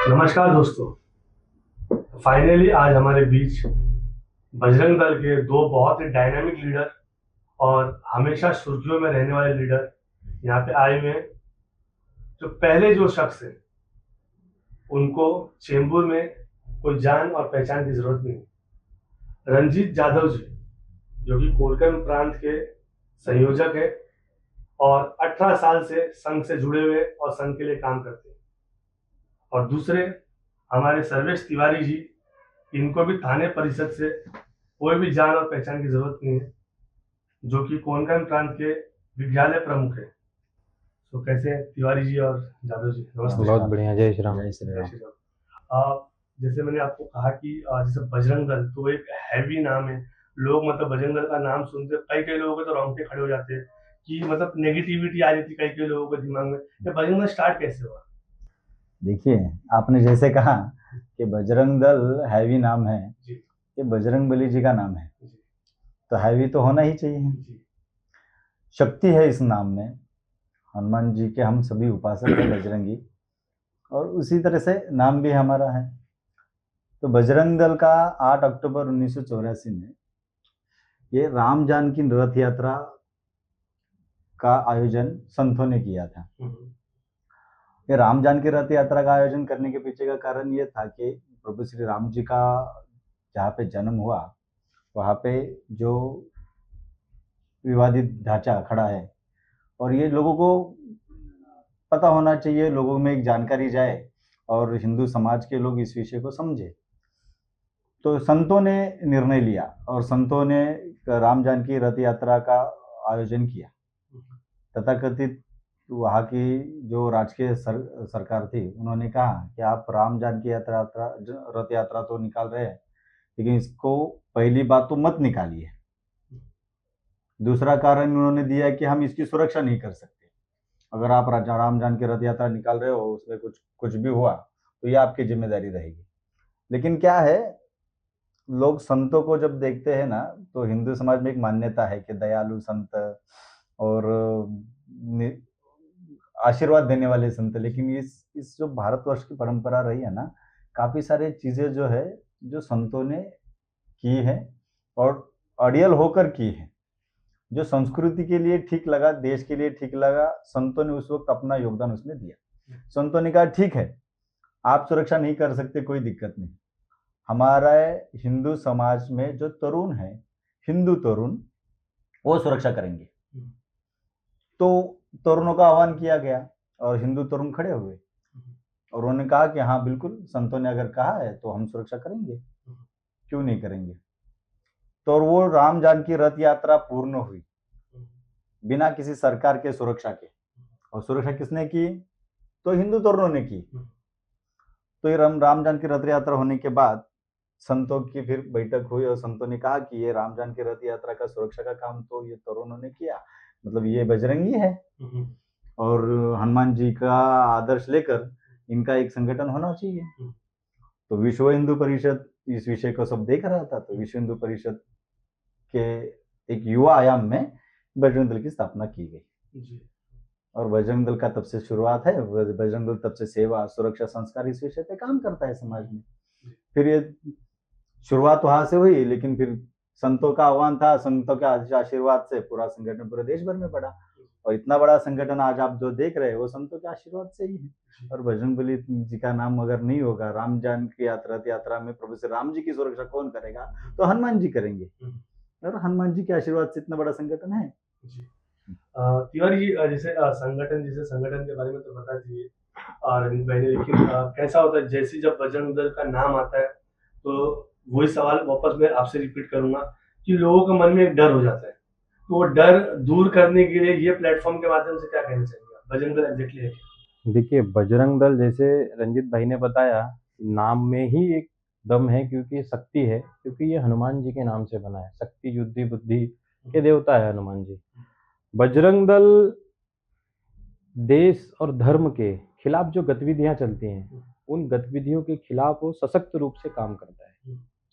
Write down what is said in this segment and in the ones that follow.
नमस्कार दोस्तों। फाइनली आज हमारे बीच बजरंग दल के दो बहुत ही डायनामिक लीडर और हमेशा सुर्खियों में रहने वाले लीडर यहाँ पे आए हुए हैं। जो पहले जो शख्स है उनको चेंबूर में कोई जान और पहचान की जरूरत नहीं। रंजीत जाधव जी, जो कि कोलकाता प्रांत के संयोजक है और 18 साल से संघ से जुड़े हुए और संघ के लिए काम करते हैं। और दूसरे हमारे सर्वेश तिवारी जी, इनको भी थाने परिषद से कोई भी जान और पहचान की जरूरत नहीं है, जो कि कोंकण प्रांत के विद्यालय प्रमुख है। तो कैसे हैं तिवारी जी और जादव जी? नमस्ते। बहुत बढ़िया। जय श्री राम। जय श्री राम। जैसे मैंने आपको कहा कि जैसे बजरंग दल तो एक हैवी नाम है। लोग मतलब बजरंग दल का नाम सुनते कई कई लोगों के तो रोंगटे खड़े हो जाते हैं कि मतलब नेगेटिविटी आ जाती कई कई लोगों के दिमाग में। ये बजरंग दल स्टार्ट कैसे हुआ? देखिए, आपने जैसे कहा कि बजरंग दल हैवी नाम है, जी ये बजरंग बली जी का नाम है, जी तो हैवी तो होना ही चाहिए। जी शक्ति है इस नाम में। हनुमान जी के हम सभी उपासक हैं, बजरंगी, और उसी तरह से नाम भी हमारा है। तो बजरंग दल का 8 अक्टूबर 1984 में ये राम जानकी रथ यात्रा का आयोजन संतों ने किया था। ये राम जानकी रथ यात्रा का आयोजन करने के पीछे का कारण ये था कि प्रभु श्री राम जी का जहाँ पे जन्म हुआ वहाँ पे जो विवादित ढांचा खड़ा है, और ये लोगों को पता होना चाहिए, लोगों में एक जानकारी जाए और हिंदू समाज के लोग इस विषय को समझे। तो संतों ने निर्णय लिया और संतों ने राम जानकी रथ यात्रा का आयोजन किया। तथाकथित वहाँ की जो राजकीय सरकार थी, उन्होंने कहा कि आप राम जानकी रथ यात्रा तो निकाल रहे हैं, लेकिन इसको पहली बात तो मत निकालिए। दूसरा कारण उन्होंने दिया कि हम इसकी सुरक्षा नहीं कर सकते। अगर आप राजा राम जानकी रथ यात्रा निकाल रहे हो, उसमें कुछ कुछ भी हुआ तो ये आपकी जिम्मेदारी रहेगी। लेकिन क्या है, लोग संतों को जब देखते हैं ना, तो हिंदू समाज में एक मान्यता है कि दयालु संत और आशीर्वाद देने वाले संत। लेकिन इस जो भारतवर्ष की परंपरा रही है ना, काफी सारे चीजें जो है जो संतों ने की है और अड़ियल होकर की है। जो संस्कृति के लिए ठीक लगा, देश के लिए ठीक लगा, संतों ने उस वक्त अपना योगदान उसमें दिया। संतों ने कहा ठीक है, आप सुरक्षा नहीं कर सकते, कोई दिक्कत नहीं। हमारा हिंदू समाज में जो तरुण है, हिंदू तरुण, वो सुरक्षा करेंगे। तो तरुणों का आह्वान किया गया और हिंदू तरुण खड़े हुए और उन्होंने कहा कि हाँ बिल्कुल, संतों ने अगर कहा है तो हम सुरक्षा करेंगे, क्यों नहीं करेंगे। तो वो राम जानकी रथ यात्रा पूर्ण हुई बिना किसी सरकार के सुरक्षा के। और सुरक्षा किसने की? तो हिंदू तरुणों ने की। तो ये राम जानकी रथ यात्रा होने के बाद संतों की फिर बैठक हुई और संतों ने कहा कि ये राम जानकी रथ यात्रा का सुरक्षा का काम तो ये तरुणों ने किया, मतलब ये बजरंगी है, और हनुमान जी का आदर्श लेकर इनका एक संगठन होना चाहिए। तो विश्व हिंदू परिषद इस विषय को सब देख रहा था। तो विश्व हिंदू परिषद के एक युवा आयाम में बजरंग दल की स्थापना की गई। और बजरंग दल का तब से शुरुआत है। बजरंग दल तब से सेवा, सुरक्षा, संस्कार इस विषय पे काम करता है समाज में। फिर ये शुरुआत वहां से हुई, लेकिन फिर संतों का आह्वान था, संतों के आशीर्वाद से पूरा संगठन पूरे देश भर में बढ़ा। और इतना बड़ा संगठन आज आप जो देख रहे हैं वो संतों के आशीर्वाद से ही है। और बजरंगबली जी का नाम अगर नहीं होगा राम जानकी यात्रा में प्रभु श्री राम जी की सुरक्षा कौन करेगा? तो हनुमान जी करेंगे। और हनुमान जी के आशीर्वाद से इतना बड़ा संगठन है। तिवारी जी, जैसे संगठन के बारे में तो बता दीजिए रंजीत भाई ने, लेकिन कैसा होता है जैसे जब बजरंग दल का नाम आता है तो वही सवाल वापस मैं आपसे रिपीट करूंगा कि लोगों के मन में एक डर हो जाता है। तो वो डर दूर करने के लिए ये प्लेटफॉर्म के माध्यम से क्या कहना चाहिए आप? बजरंग दल एग्जैक्टली है क्या? देखिए, बजरंग दल जैसे रंजित भाई ने बताया, नाम में ही एक दम है, क्योंकि शक्ति है, क्योंकि ये हनुमान जी के नाम से बना है। शक्ति, युद्धि, बुद्धि के देवता है हनुमान जी। बजरंग दल देश और धर्म के खिलाफ जो गतिविधियां चलती हैं, उन गतिविधियों के खिलाफ वो सशक्त रूप से काम करता है।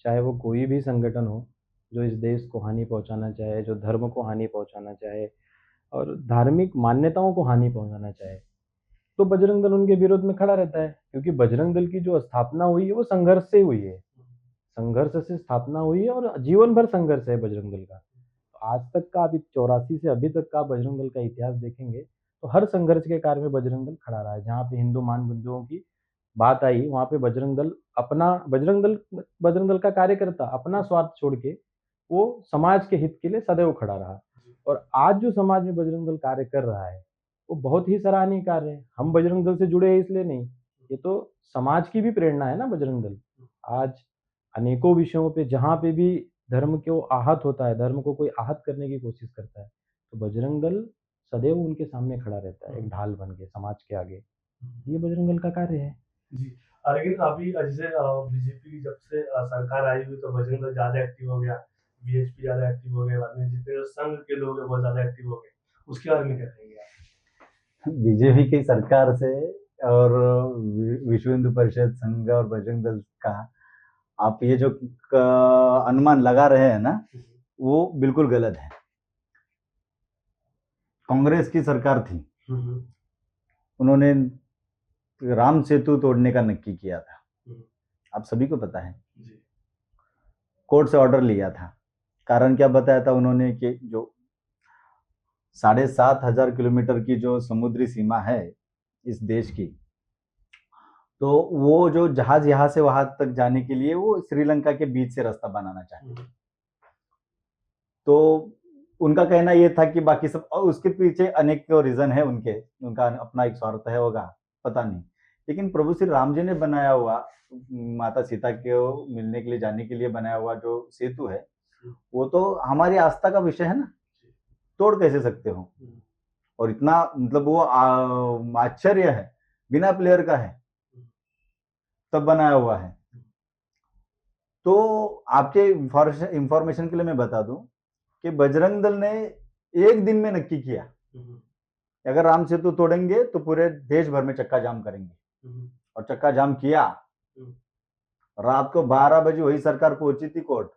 चाहे वो कोई भी संगठन हो जो इस देश को हानि पहुंचाना चाहे, जो धर्म को हानि पहुंचाना चाहे और धार्मिक मान्यताओं को हानि पहुंचाना चाहे, तो बजरंग दल उनके विरोध में खड़ा रहता है, क्योंकि बजरंग दल की जो स्थापना हुई है वो संघर्ष से हुई है, संघर्ष से स्थापना हुई है और जीवन भर संघर्ष है बजरंग दल का। तो आज तक का, अभी 84 से अभी तक का बजरंग दल का इतिहास देखेंगे तो हर संघर्ष के कार्य में बजरंग दल खड़ा रहा है। जहाँ पे हिंदू मान बंधुओं की बात आई वहां पे बजरंग दल का कार्यकर्ता अपना स्वार्थ छोड़ के वो समाज के हित के लिए सदैव खड़ा रहा। और आज जो समाज में बजरंग दल कार्य कर रहा है वो बहुत ही सराहनीय कार्य है। हम बजरंग दल से जुड़े हैं इसलिए नहीं, ये तो समाज की भी प्रेरणा है ना बजरंग दल। आज अनेकों विषयों पे जहाँ पे भी धर्म को आहत होता है, धर्म को कोई आहत करने की कोशिश करता है, तो बजरंग दल सदैव उनके सामने खड़ा रहता है, एक ढाल बन के समाज के आगे। ये बजरंग दल का कार्य है जी। लेकिन अभी जैसे बीजेपी जब से सरकार आई हुई तो बजरंग दल ज्यादा एक्टिव हो गया, बीएचपी ज्यादा एक्टिव हो गए, बाद में जितने संघ के लोग हैं बहुत ज्यादा एक्टिव हो गए, उसके बारे में क्या कहेंगे आप? बीजेपी की सरकार से और विश्व हिंदू परिषद, संघ और बजरंग दल का आप ये जो अनुमान लगा रहे हैं ना, वो बिल्कुल गलत है। कांग्रेस की सरकार थी, उन्होंने राम सेतु तोड़ने का नक्की किया था, आप सभी को पता है। कोर्ट से ऑर्डर लिया था, कारण क्या बताया था उन्होंने कि जो 7,500 किलोमीटर की जो समुद्री सीमा है इस देश की, तो वो जो जहाज यहाँ से वहां तक जाने के लिए वो श्रीलंका के बीच से रास्ता बनाना चाहते। तो उनका कहना ये था कि बाकी सब, और उसके पीछे अनेक रीजन है उनका अपना एक स्वार्थ है होगा, पता नहीं। लेकिन प्रभु श्री राम जी ने बनाया हुआ, माता सीता को मिलने के लिए जाने के लिए बनाया हुआ जो सेतु है, वो तो हमारी आस्था का विषय है ना, तोड़ कैसे सकते हो? और इतना मतलब वो आश्चर्य है, बिना प्लेयर का है तब बनाया हुआ है। तो आपके इंफॉर्मेशन के लिए मैं बता दूं कि बजरंग दल ने एक दिन में नक्की किया, अगर राम सेतु तोड़ेंगे तो पूरे देश भर में चक्का जाम करेंगे, और चक्का जाम किया। रात को 12 बजे वही सरकार पहुंची थी कोर्ट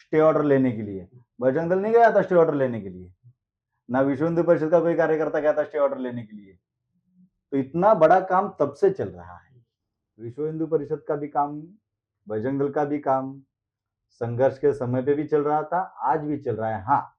स्टे ऑर्डर लेने के लिए, बजरंग दल नहीं गया था स्टे ऑर्डर लेने के लिए, ना विश्व हिंदू परिषद का कोई कार्यकर्ता गया था स्टे ऑर्डर लेने के लिए। तो इतना बड़ा काम तब से चल रहा है, विश्व हिंदू परिषद का भी काम, बजरंग दल का भी काम संघर्ष के समय पे भी चल रहा था, आज भी चल रहा है। हाँ,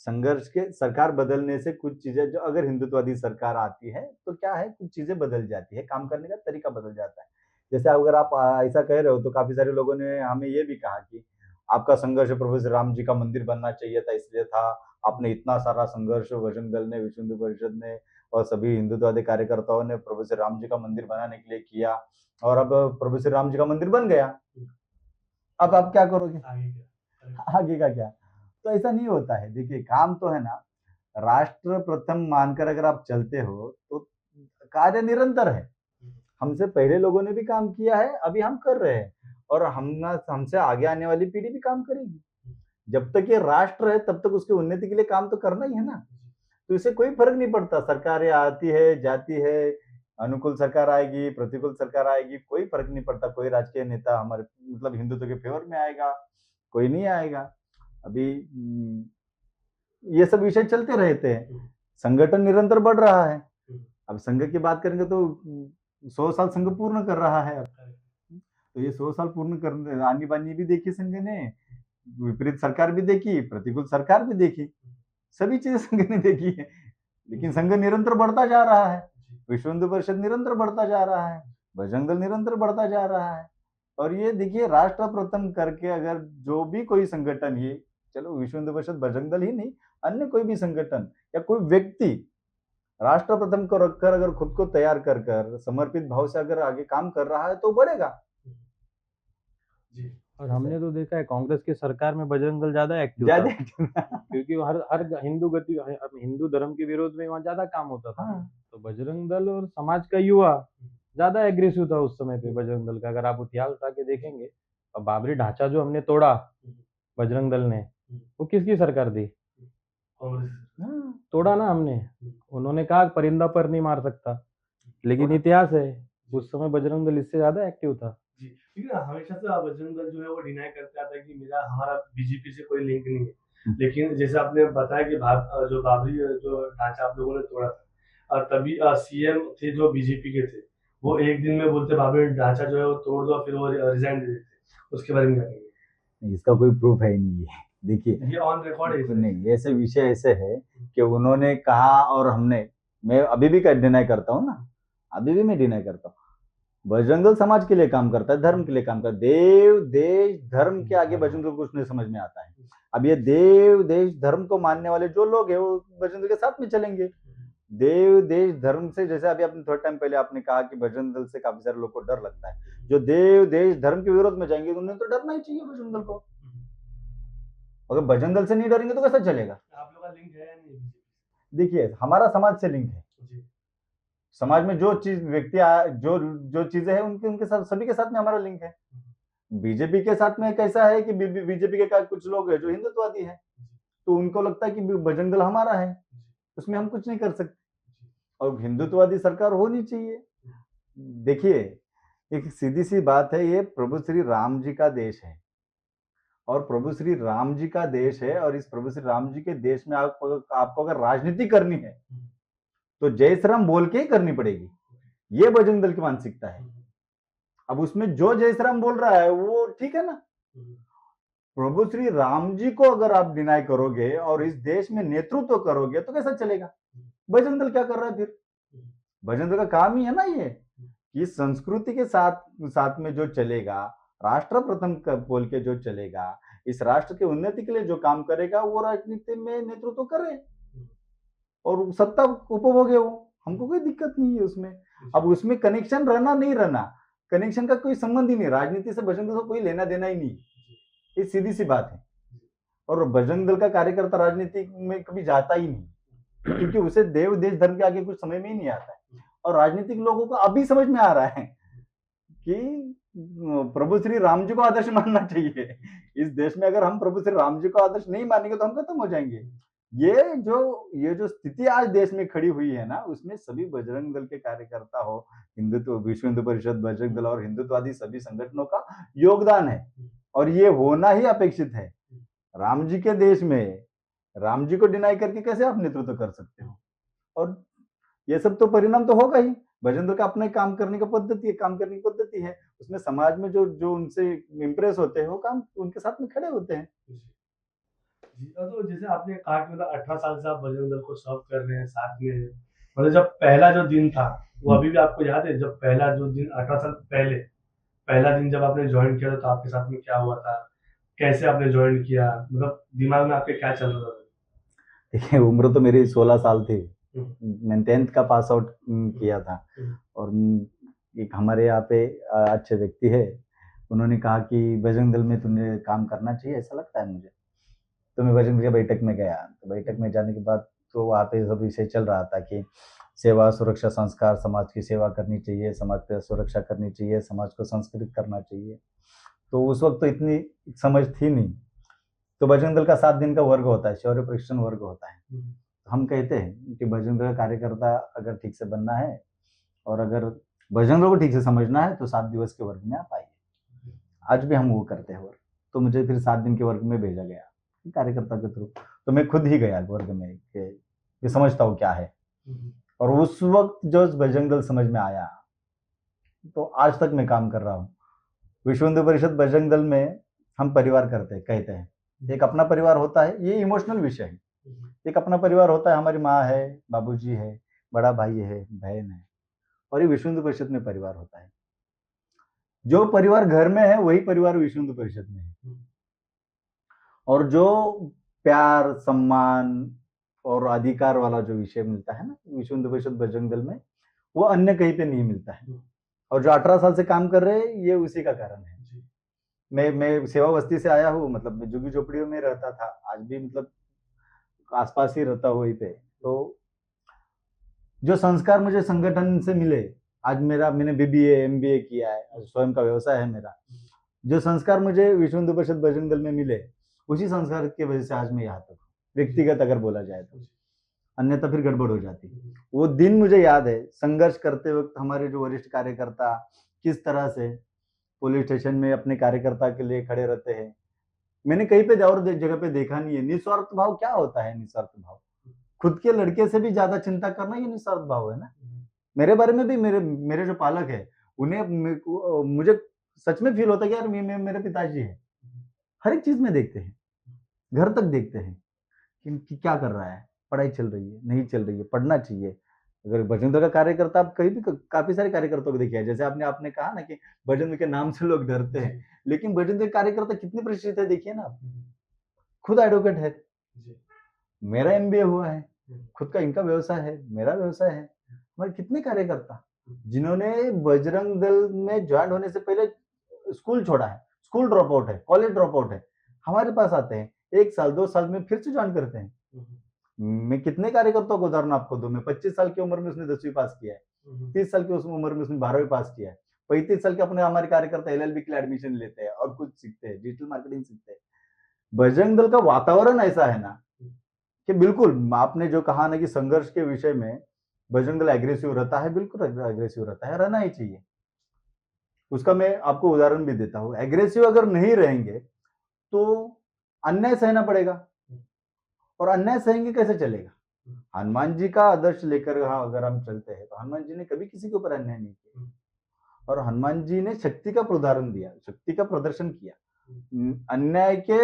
संघर्ष के सरकार बदलने से कुछ चीजें, जो अगर हिंदुत्ववादी सरकार आती है तो क्या है, कुछ चीजें बदल जाती है, काम करने का तरीका बदल जाता है। जैसे अगर आप ऐसा कह रहे हो तो काफी सारे लोगों ने हमें ये भी कहा कि आपका संघर्ष प्रभु श्री राम जी का मंदिर बनना चाहिए था, इसलिए था, आपने इतना सारा संघर्ष बजरंग दल ने, विश्व हिंदू परिषद ने और सभी हिंदुत्ववादी कार्यकर्ताओं ने प्रभु श्री राम जी का मंदिर बनाने के लिए किया, और अब प्रभु श्री राम जी का मंदिर बन गया, अब आप क्या करोगे? आगे का क्या? तो ऐसा नहीं होता है। देखिए, काम तो है ना, राष्ट्र प्रथम मानकर अगर आप चलते हो तो कार्य निरंतर है। हमसे पहले लोगों ने भी काम किया है, अभी हम कर रहे हैं, और हमसे आगे आने वाली पीढ़ी भी काम करेगी। जब तक ये राष्ट्र है तब तक उसकी उन्नति के लिए काम तो करना ही है ना। तो इससे कोई फर्क नहीं पड़ता, सरकारें आती है जाती है, अनुकूल सरकार आएगी, प्रतिकूल सरकार आएगी, कोई फर्क नहीं पड़ता। कोई राजकीय नेता हमारे मतलब हिंदुत्व के फेवर में आएगा, कोई नहीं आएगा। अभी ये सब विषय चलते रहते हैं, संगठन निरंतर बढ़ रहा है। अब संघ की बात करेंगे तो 100 साल संघ पूर्ण कर रहा है। तो ये 100 साल पूर्ण करने, आनी बानी भी देखी संघ ने, विपरीत सरकार भी देखी, प्रतिकूल सरकार भी देखी, सभी चीजें संघ ने देखी है। लेकिन संघ निरंतर बढ़ता जा रहा है, विश्व हिंदू परिषद निरंतर बढ़ता जा रहा है, बजरंग दल निरंतर बढ़ता जा रहा है। और ये देखिए, राष्ट्र प्रथम करके अगर जो भी कोई संगठन, ये चलो विश्व हिंदू परिषद बजरंग दल ही नहीं, अन्य कोई भी संगठन या कोई व्यक्ति राष्ट्र प्रथम को रखकर अगर खुद को तैयार कर कर समर्पित भाव से अगर आगे काम कर रहा है तो बढ़ेगा जी। और हमने तो देखा है कांग्रेस की सरकार में बजरंग दल ज्यादा एक्टिव था, क्योंकि हर हिंदू धर्म के विरोध में वहाँ ज्यादा काम होता था। तो बजरंग दल और समाज का युवा ज्यादा एग्रेसिव था उस समय पे बजरंग दल का। अगर आप इतिहास उठा के देखेंगे, और बाबरी ढांचा जो हमने तोड़ा बजरंग दल ने, वो किसकी सरकार थी? तोड़ा ना हमने। उन्होंने कहा परिंदा पर नहीं मार सकता, लेकिन इतिहास है उस समय बजरंग दल इससे ज्यादा एक्टिव था। जी, लेकिन हमेशा से बजरंग दल जो है वो डिनाई करते आता है कि हमारा बीजेपी से कोई लिंक नहीं है। लेकिन जैसे आपने बताया कि जो बाबरी जो ढांचा आप लोगों ने तोड़ा था, और तभी सीएम थे जो बीजेपी के थे, वो एक दिन में बोलते बाबरी ढांचा जो है वो तोड़ दो, फिर वो रिजाइन दे देते। उसके बारे में क्या कहेंगे? इसका कोई प्रूफ है ही नहीं है। देखिए, ये ऑन रिकॉर्ड है इसमें। नहीं, ऐसे विषय ऐसे है कि उन्होंने कहा और हमने, मैं अभी भी डिनाई करता हूँ ना, अभी भी मैं डिनाई करता हूँ। बजरंग दल समाज के लिए काम करता है, धर्म के लिए काम करता है। देव देश धर्म के आगे बजरंग दल को कुछ नहीं समझ में आता है। अब ये देव देश धर्म को मानने वाले जो लोग हैं वो बजरंग दल के साथ में चलेंगे। देव देश धर्म से, जैसे अभी आपने थोड़ा टाइम पहले आपने कहा कि बजरंग दल से काफी सारे लोग को डर लगता है, जो देव देश धर्म के विरोध में जाएंगे उन्हें तो डरना ही चाहिए बजरंग दल को। अगर बजरंग दल से नहीं डरेंगे तो कैसा चलेगा? आप लोग का लिंक है या नहीं? देखिए, हमारा समाज से लिंक है। समाज में जो चीज व्यक्ति जो जो चीजें हैं उनके उनके साथ, सभी के साथ में हमारा लिंक है। बीजेपी के साथ में कैसा है कि बीजेपी के कुछ लोग हैं जो हिंदुत्ववादी है, तो उनको लगता है कि बजरंग दल हमारा है, उसमें हम कुछ नहीं कर सकते, और हिंदुत्ववादी सरकार होनी चाहिए। देखिए, एक सीधी सी बात है, ये प्रभु श्री राम जी का देश है, और प्रभु श्री राम जी का देश है, और इस प्रभु श्री राम जी के देश में आपको अगर राजनीति करनी है तो जय श्री राम बोल के ही करनी पड़ेगी। ये बजरंग दल की मानसिकता है। अब उसमें जो जय श्री राम बोल रहा है वो ठीक है ना। प्रभु श्री राम जी को अगर आप डिनाई करोगे और इस देश में नेतृत्व करोगे तो कैसा चलेगा? बजरंग दल क्या कर रहा है फिर? बजरंग दल का काम ही है ना ये कि संस्कृति के साथ में जो चलेगा, राष्ट्र प्रथम बोल के जो चलेगा, इस राष्ट्र के उन्नति के लिए जो काम करेगा वो राजनीति में नेतृत्व करे और सत्ता उपभोगे वो, हमको कोई दिक्कत नहीं है उसमें। अब उसमें कनेक्शन रहना नहीं रहना, कनेक्शन का कोई संबंध ही नहीं, राजनीति से बजरंग दल को कोई लेना देना ही नहीं, ये सीधी सी बात है। और बजरंग दल का कार्यकर्ता राजनीति में कभी जाता ही नहीं, क्योंकि उसे देव देश धर्म के आगे कुछ समझ में ही नहीं आता है। और राजनीतिक लोगों को अभी समझ में आ रहा है कि प्रभु श्री राम जी को आदर्श मानना चाहिए। इस देश में अगर हम प्रभु श्री राम जी को आदर्श नहीं मानेंगे तो हम खत्म हो जाएंगे। ये जो स्थिति आज देश में खड़ी हुई है ना, उसमें सभी बजरंग दल के कार्यकर्ता हो, हिंदुत्व, विश्व हिंदू परिषद, बजरंग दल और हिंदुत्ववादी सभी संगठनों का योगदान है, और ये होना ही अपेक्षित है। राम जी के देश में राम जी को डिनाई करके कैसे आप नेतृत्व कर सकते हो? और ये सब तो परिणाम तो होगा ही। बजरंग दल का अपने काम करने का पद्धति है, काम करने की पद्धति है, उसमें समाज में जो उनसे इंप्रेस होते हैं वो काम उनके साथ में खड़े होते हैं। जी, तो जैसे आपने कहा कि मतलब 18 साल से आप बजरंग दल को सर्व कर रहे हैं साथ में, मतलब जब पहला जो दिन था वो अभी भी आपको याद है? जब पहला जो दिन 18 साल पहले पहला दिन जब आपने ज्वाइन किया था तो आपके साथ में क्या हुआ था, कैसे आपने ज्वाइन किया, मतलब दिमाग में आपके क्या चल रहा था? देखिए, उम्र तो मेरी 16 साल थी, मैंने 10th का पास आउट किया था, और एक हमारे यहाँ पे अच्छे व्यक्ति है, उन्होंने कहा कि बजरंग दल में तुम्हें काम करना चाहिए, ऐसा लगता है मुझे। तो मैं बजरंग दल की बैठक में गया, तो बैठक में जाने के बाद तो वहाँ पे सब विषय चल रहा था कि सेवा, सुरक्षा, संस्कार, समाज की सेवा करनी चाहिए, समाज की सुरक्षा करनी चाहिए, समाज को संस्कृत करना चाहिए। तो उस वक्त तो इतनी समझ थी नहीं। तो बजरंग दल का 7 दिन का वर्ग होता है, शौर्य प्रशिक्षण वर्ग होता है। हम कहते हैं कि बजरंग दल का कार्यकर्ता अगर ठीक से बनना है और अगर बजरंग दल को ठीक से समझना है तो 7 दिवस के वर्ग में आप आइए। आज भी हम वो करते हैं वर्ग। तो मुझे फिर 7 दिन के वर्ग में भेजा गया कार्यकर्ता के थ्रू, तो मैं खुद ही गया वर्ग में कि समझता हूँ क्या है। और उस वक्त जो बजरंग दल समझ में आया तो आज तक मैं काम कर रहा हूँ। विश्व हिंदू परिषद बजरंग दल में हम परिवार कहते हैं, एक अपना परिवार होता है, ये इमोशनल विषय है। एक अपना परिवार होता है, हमारी माँ है, बाबूजी है, बड़ा भाई है, बहन है, और ये विश्व हिंदू परिषद में परिवार होता है। जो परिवार घर में है वही परिवार विश्व हिंदू परिषद में है। और जो प्यार, सम्मान और अधिकार वाला जो विषय मिलता है ना विश्व हिंदू परिषद बजरंग दल में, वो अन्य कहीं पे नहीं मिलता है। और जो 18 साल से काम कर रहे हैं ये उसी का कारण है। मैं सेवा बस्ती से आया हूँ, मतलब मैं झुग्गी झोपड़ियों में रहता था, आज भी मतलब आसपास ही रहता हूँ वहीं पे। तो जो संस्कार मुझे संगठन से मिले, आज मैंने BBA MBA किया है, स्वयं का व्यवसाय है मेरा। जो संस्कार मुझे विश्व हिंदू परिषद बजरंग दल में मिले, उसी संस्कार की वजह से आज मैं यहाँ तक, व्यक्तिगत अगर बोला जाए तो, अन्यथा फिर गड़बड़ हो जाती। वो दिन मुझे याद है, संघर्ष करते वक्त हमारे जो वरिष्ठ कार्यकर्ता किस तरह से पुलिस स्टेशन में अपने कार्यकर्ता के लिए खड़े रहते हैं। मैंने कहीं पे और जगह पे देखा नहीं है। निस्वार्थ भाव क्या होता है? निस्वार्थ भाव खुद के लड़के से भी ज्यादा चिंता करना ये निस्वार्थ भाव है ना। मेरे बारे में भी मेरे जो पालक है उन्हें मुझे सच में फील होता है कि यार मेरे पिताजी है। हर एक चीज में देखते हैं, घर तक देखते हैं कि क्या कर रहा है, पढ़ाई चल रही है नहीं चल रही है, पढ़ना चाहिए। अगर बजरंग दल का कार्यकर्ता आप कहीं भी काफी सारे कार्यकर्ताओं को देखिए, जैसे आपने कहा ना कि बजरंग दल के नाम से लोग डरते हैं, लेकिन बजरंग दल कार्यकर्ता कितने प्रतिष्ठित है देखिए ना आप। खुद एडवोकेट है, मेरा एमबीए हुआ है, खुद का इनका व्यवसाय है, मेरा व्यवसाय है। हमारे कितने कार्यकर्ता जिन्होंने बजरंग दल में ज्वाइन होने से पहले स्कूल छोड़ा है, स्कूल ड्रॉप आउट है, कॉलेज ड्रॉप आउट है, हमारे पास आते हैं 1 साल 2 साल में फिर से ज्वाइन करते हैं। मैं कितने कार्यकर्ताओं को उदाहरण आपको दूं। मैं 25 साल की उम्र में उसने 10वीं पास किया है, 30 साल की उम्र में उसने 12वीं पास किया है, 35 साल के अपने हमारे कार्यकर्ता एलएलबी के लिए एडमिशन लेते हैं और कुछ सीखते हैं, डिजिटल मार्केटिंग सीखते हैं। बजरंग दल का वातावरण ऐसा है ना कि बिल्कुल आपने जो कहा ना कि संघर्ष के विषय में बजरंग दल एग्रेसिव रहता है, बिल्कुल एग्रेसिव रहता है, रहना ही चाहिए। उसका मैं आपको उदाहरण भी देता हूँ। एग्रेसिव अगर नहीं रहेंगे तो अन्याय सहना पड़ेगा, और अन्याय सहेंगे कैसे चलेगा। हनुमान जी का आदर्श लेकर अगर हम चलते हैं तो हनुमान जी ने कभी किसी के ऊपर अन्याय नहीं किया, और हनुमान जी ने शक्ति का उदाहरण दिया, शक्ति का प्रदर्शन किया, अन्याय के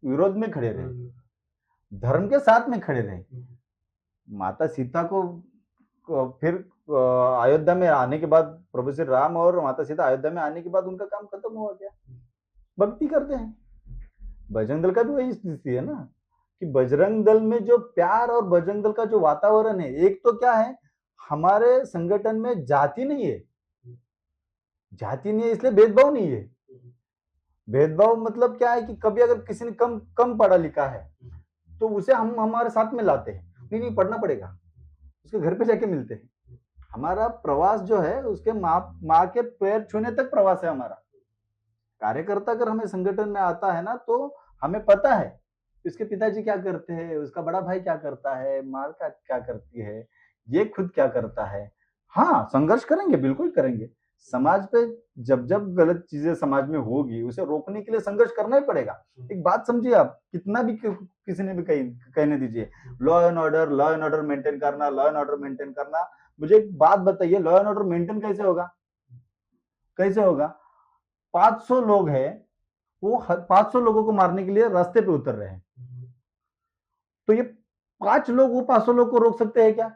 विरोध में खड़े रहे, धर्म के साथ में खड़े रहे। माता सीता को फिर अयोध्या में आने के बाद, प्रभु श्री राम और माता सीता अयोध्या में आने के बाद उनका काम खत्म हुआ गया, भक्ति करते हैं। बजरंग दल का भी वही स्थिति है ना कि बजरंग दल में जो प्यार और बजरंग दल का जो वातावरण है, एक तो क्या है, हमारे संगठन में जाति नहीं है, जाति नहीं है इसलिए भेदभाव नहीं है। भेदभाव मतलब क्या है कि कभी अगर किसी ने कम पढ़ा लिखा है तो उसे हम हमारे साथ में लाते हैं, नहीं पढ़ना पड़ेगा, उसके घर पे जाके मिलते हैं। हमारा प्रवास जो है उसके माँ के पैर छूने तक प्रवास है हमारा। कार्यकर्ता अगर हमें संगठन में आता है ना तो हमें पता है उसके पिताजी क्या करते हैं, उसका बड़ा भाई क्या करता है, माँ का क्या करती है, ये खुद क्या करता है। हाँ, संघर्ष करेंगे, बिल्कुल करेंगे। समाज पे जब गलत चीजें समाज में होगी उसे रोकने के लिए संघर्ष करना ही पड़ेगा। एक बात समझिए आप, कितना भी किसी ने भी कहने दीजिए, लॉ एंड ऑर्डर मेंटेन करना, लॉ एंड ऑर्डर मेंटेन करना। मुझे एक बात बताइए, लॉ एंड ऑर्डर मेंटेन कैसे होगा? 500 लोग हैं, वो 500 लोगों को मारने के लिए रास्ते पे उतर रहे हैं, तो ये 5 लोग वो 500 लोग को रोक सकते हैं क्या?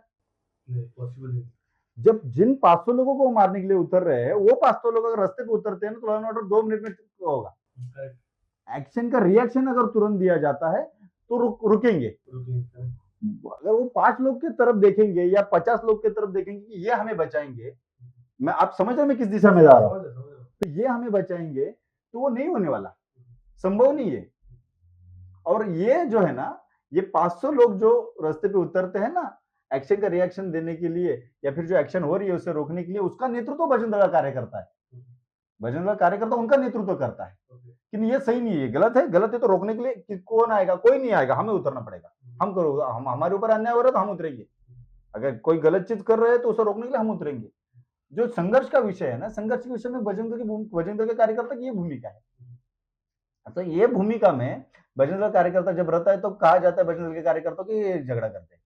नहीं, पॉसिबल नहीं। जब जिन 500 लोगों को मारने के लिए उतर रहे हैं वो 500 लोग अगर रास्ते पे उतरते हैं तो लॉ एंड ऑर्डर 2 मिनट में होगा। एक्शन का रिएक्शन अगर तुरंत दिया जाता है तो रुकेंगे। अगर वो 5 लोग की तरफ देखेंगे या 50 लोग की तरफ देखेंगे कि ये हमें बचाएंगे, मैं आप समझ रहे मैं किस दिशा में जा रहा हूँ, तो ये हमें बचाएंगे, तो वो नहीं होने वाला, संभव नहीं है। और ये जो है ना, ये 500 लोग जो रास्ते पे उतरते हैं ना एक्शन का रिएक्शन देने के लिए या फिर जो एक्शन हो रही है उसे रोकने के लिए, उसका नेतृत्व बजरंग दल का कार्यकर्ता है। बजरंग दल कार्यकर्ता उनका नेतृत्व करता है कि ये सही नहीं है, गलत है तो रोकने के लिए कौन आएगा? कोई नहीं आएगा, हमें उतरना पड़ेगा। हम करो, हमारे ऊपर अन्याय हो रहा है तो हम उतरेंगे। अगर कोई गलत चीज कर रहे हैं तो उसे रोकने के लिए हम उतरेंगे। जो संघर्ष का विषय है ना, संघर्ष के विषय में बजरंग दल के कार्यकर्ता की ये भूमिका है। तो ये भूमिका में बजरंग दल कार्यकर्ता जब रहता है तो कहा जाता है बजरंग दल के कार्यकर्ता को ये झगड़ा करते हैं,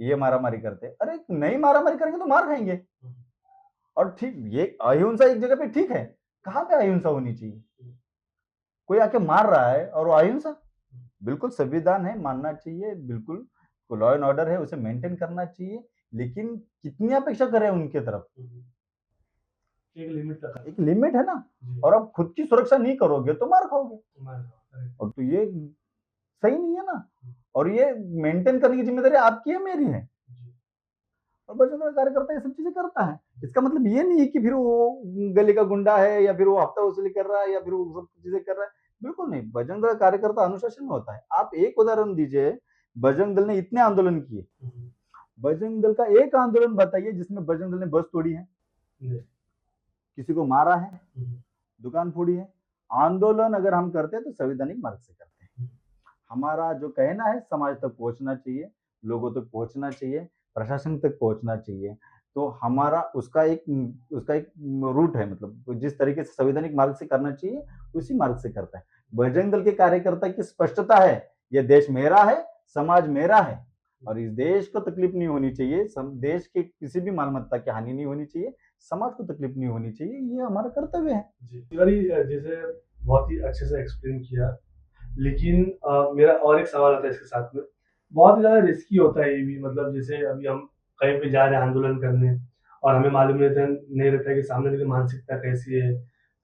ये मारामारी करते हैं। अरे नहीं, मारामारी करेंगे तो मार खाएंगे। और ठीक, ये अहिंसा एक जगह पे ठीक है, कहाँ पे अहिंसा होनी चाहिए? कोई आके मार रहा है और वो अहिंसा? बिल्कुल संविधान है, मानना चाहिए, बिल्कुल लॉ एंड ऑर्डर है, उसे मेंटेन करना चाहिए, लेकिन कितनी अपेक्षा करें उनके तरफ? एक लिमिट तक, एक लिमिट है ना। और आप खुद की सुरक्षा नहीं करोगे तो मार खाओगे, और तो ये सही नहीं है ना। और ये मेंटेन करने की जिम्मेदारी आपकी है, मेरी है। और बजरंग दल कार्यकर्ता ये सब चीजें करता है, इसका मतलब ये नहीं है कि फिर वो गली का गुंडा है या फिर वो हफ्ता वसूली कर रहा है या फिर वो सब चीजें कर रहा है, बिल्कुल नहीं। बजरंग दल कार्यकर्ता अनुशासन में होता है। आप एक उदाहरण दीजिए, बजरंग दल ने इतने आंदोलन किए, बजरंग दल का एक आंदोलन बताइए जिसमें बजरंग दल ने बस तोड़ी है, किसी को मारा है, दुकान फोड़ी है। आंदोलन अगर हम करते हैं तो संवैधानिक मार्ग से करते हैं। हमारा जो कहना है समाज तक पहुंचना चाहिए, लोगों तक पहुंचना चाहिए, प्रशासन तक पहुंचना चाहिए। तो हमारा उसका एक रूट है, मतलब जिस तरीके से संवैधानिक मार्ग से करना चाहिए उसी मार्ग से करता है। बजरंग दल के कार्यकर्ता की स्पष्टता है, यह देश मेरा है, समाज मेरा है, और इस देश को तकलीफ नहीं होनी चाहिए, देश के किसी भी माल मत्ता की हानि नहीं होनी चाहिए, समाज को तकलीफ नहीं होनी चाहिए, ये हमारा कर्तव्य है। जी तिवारी, जैसे बहुत ही अच्छे से एक्सप्लेन किया, लेकिन मेरा और एक सवाल आता है इसके साथ में। बहुत ही ज़्यादा रिस्की होता है ये भी, मतलब जैसे अभी हम कहीं पे जा रहे हैं आंदोलन करने और हमें मालूम नहीं रहता है कि सामने वाले की मानसिकता कैसी है,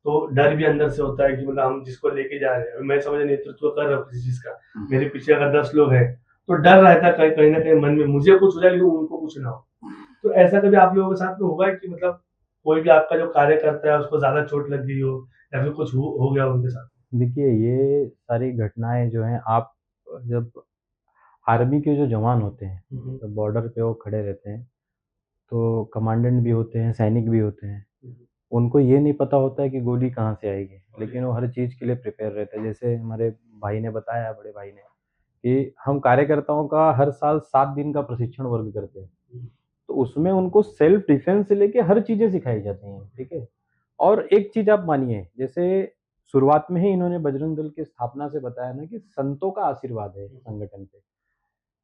तो डर भी अंदर से होता है कि मतलब हम जिसको लेके जा रहे हैं, मैं समझ नेतृत्व कर रहा हूँ किसी चीज़ का, मेरे पीछे अगर 10 लोग हैं तो डर रहता है कहीं ना कहीं मन में, मुझे कुछ हो जाए लेकिन उनको कुछ ना हो। तो ऐसा कभी आप लोगों के साथ में हुआ है कि मतलब कोई भी आपका जो कार्य करता है उसको ज़्यादा चोट लग गई हो या फिर कुछ हो गया उनके साथ? देखिए, ये सारी घटनाएँ जो हैं, आप जब आर्मी के जो जवान होते हैं, जब बॉर्डर पे वो खड़े रहते हैं, तो कमांडेंट भी होते हैं, सैनिक भी होते हैं। उनको ये नहीं पता होता है कि गोली कहाँ से आएगी, लेकिन वो हर चीज़ के लिए प्रिपेयर रहते हैं। जैसे हमारे भाई ने बताया, बड़े भाई ने, कि हम कार्यकर्ताओं का हर साल 7 दिन का प्रशिक्षण वर्ग करते हैं। तो उसमें उनको सेल्फ डिफेंस से लेके हर चीज़ें सिखाई जाती हैं, ठीक है? और एक चीज़ आप मानिए, जैसे शुरुआत में ही इन्होंने बजरंग दल की स्थापना से बताया ना कि संतों का आशीर्वाद है संगठन पे।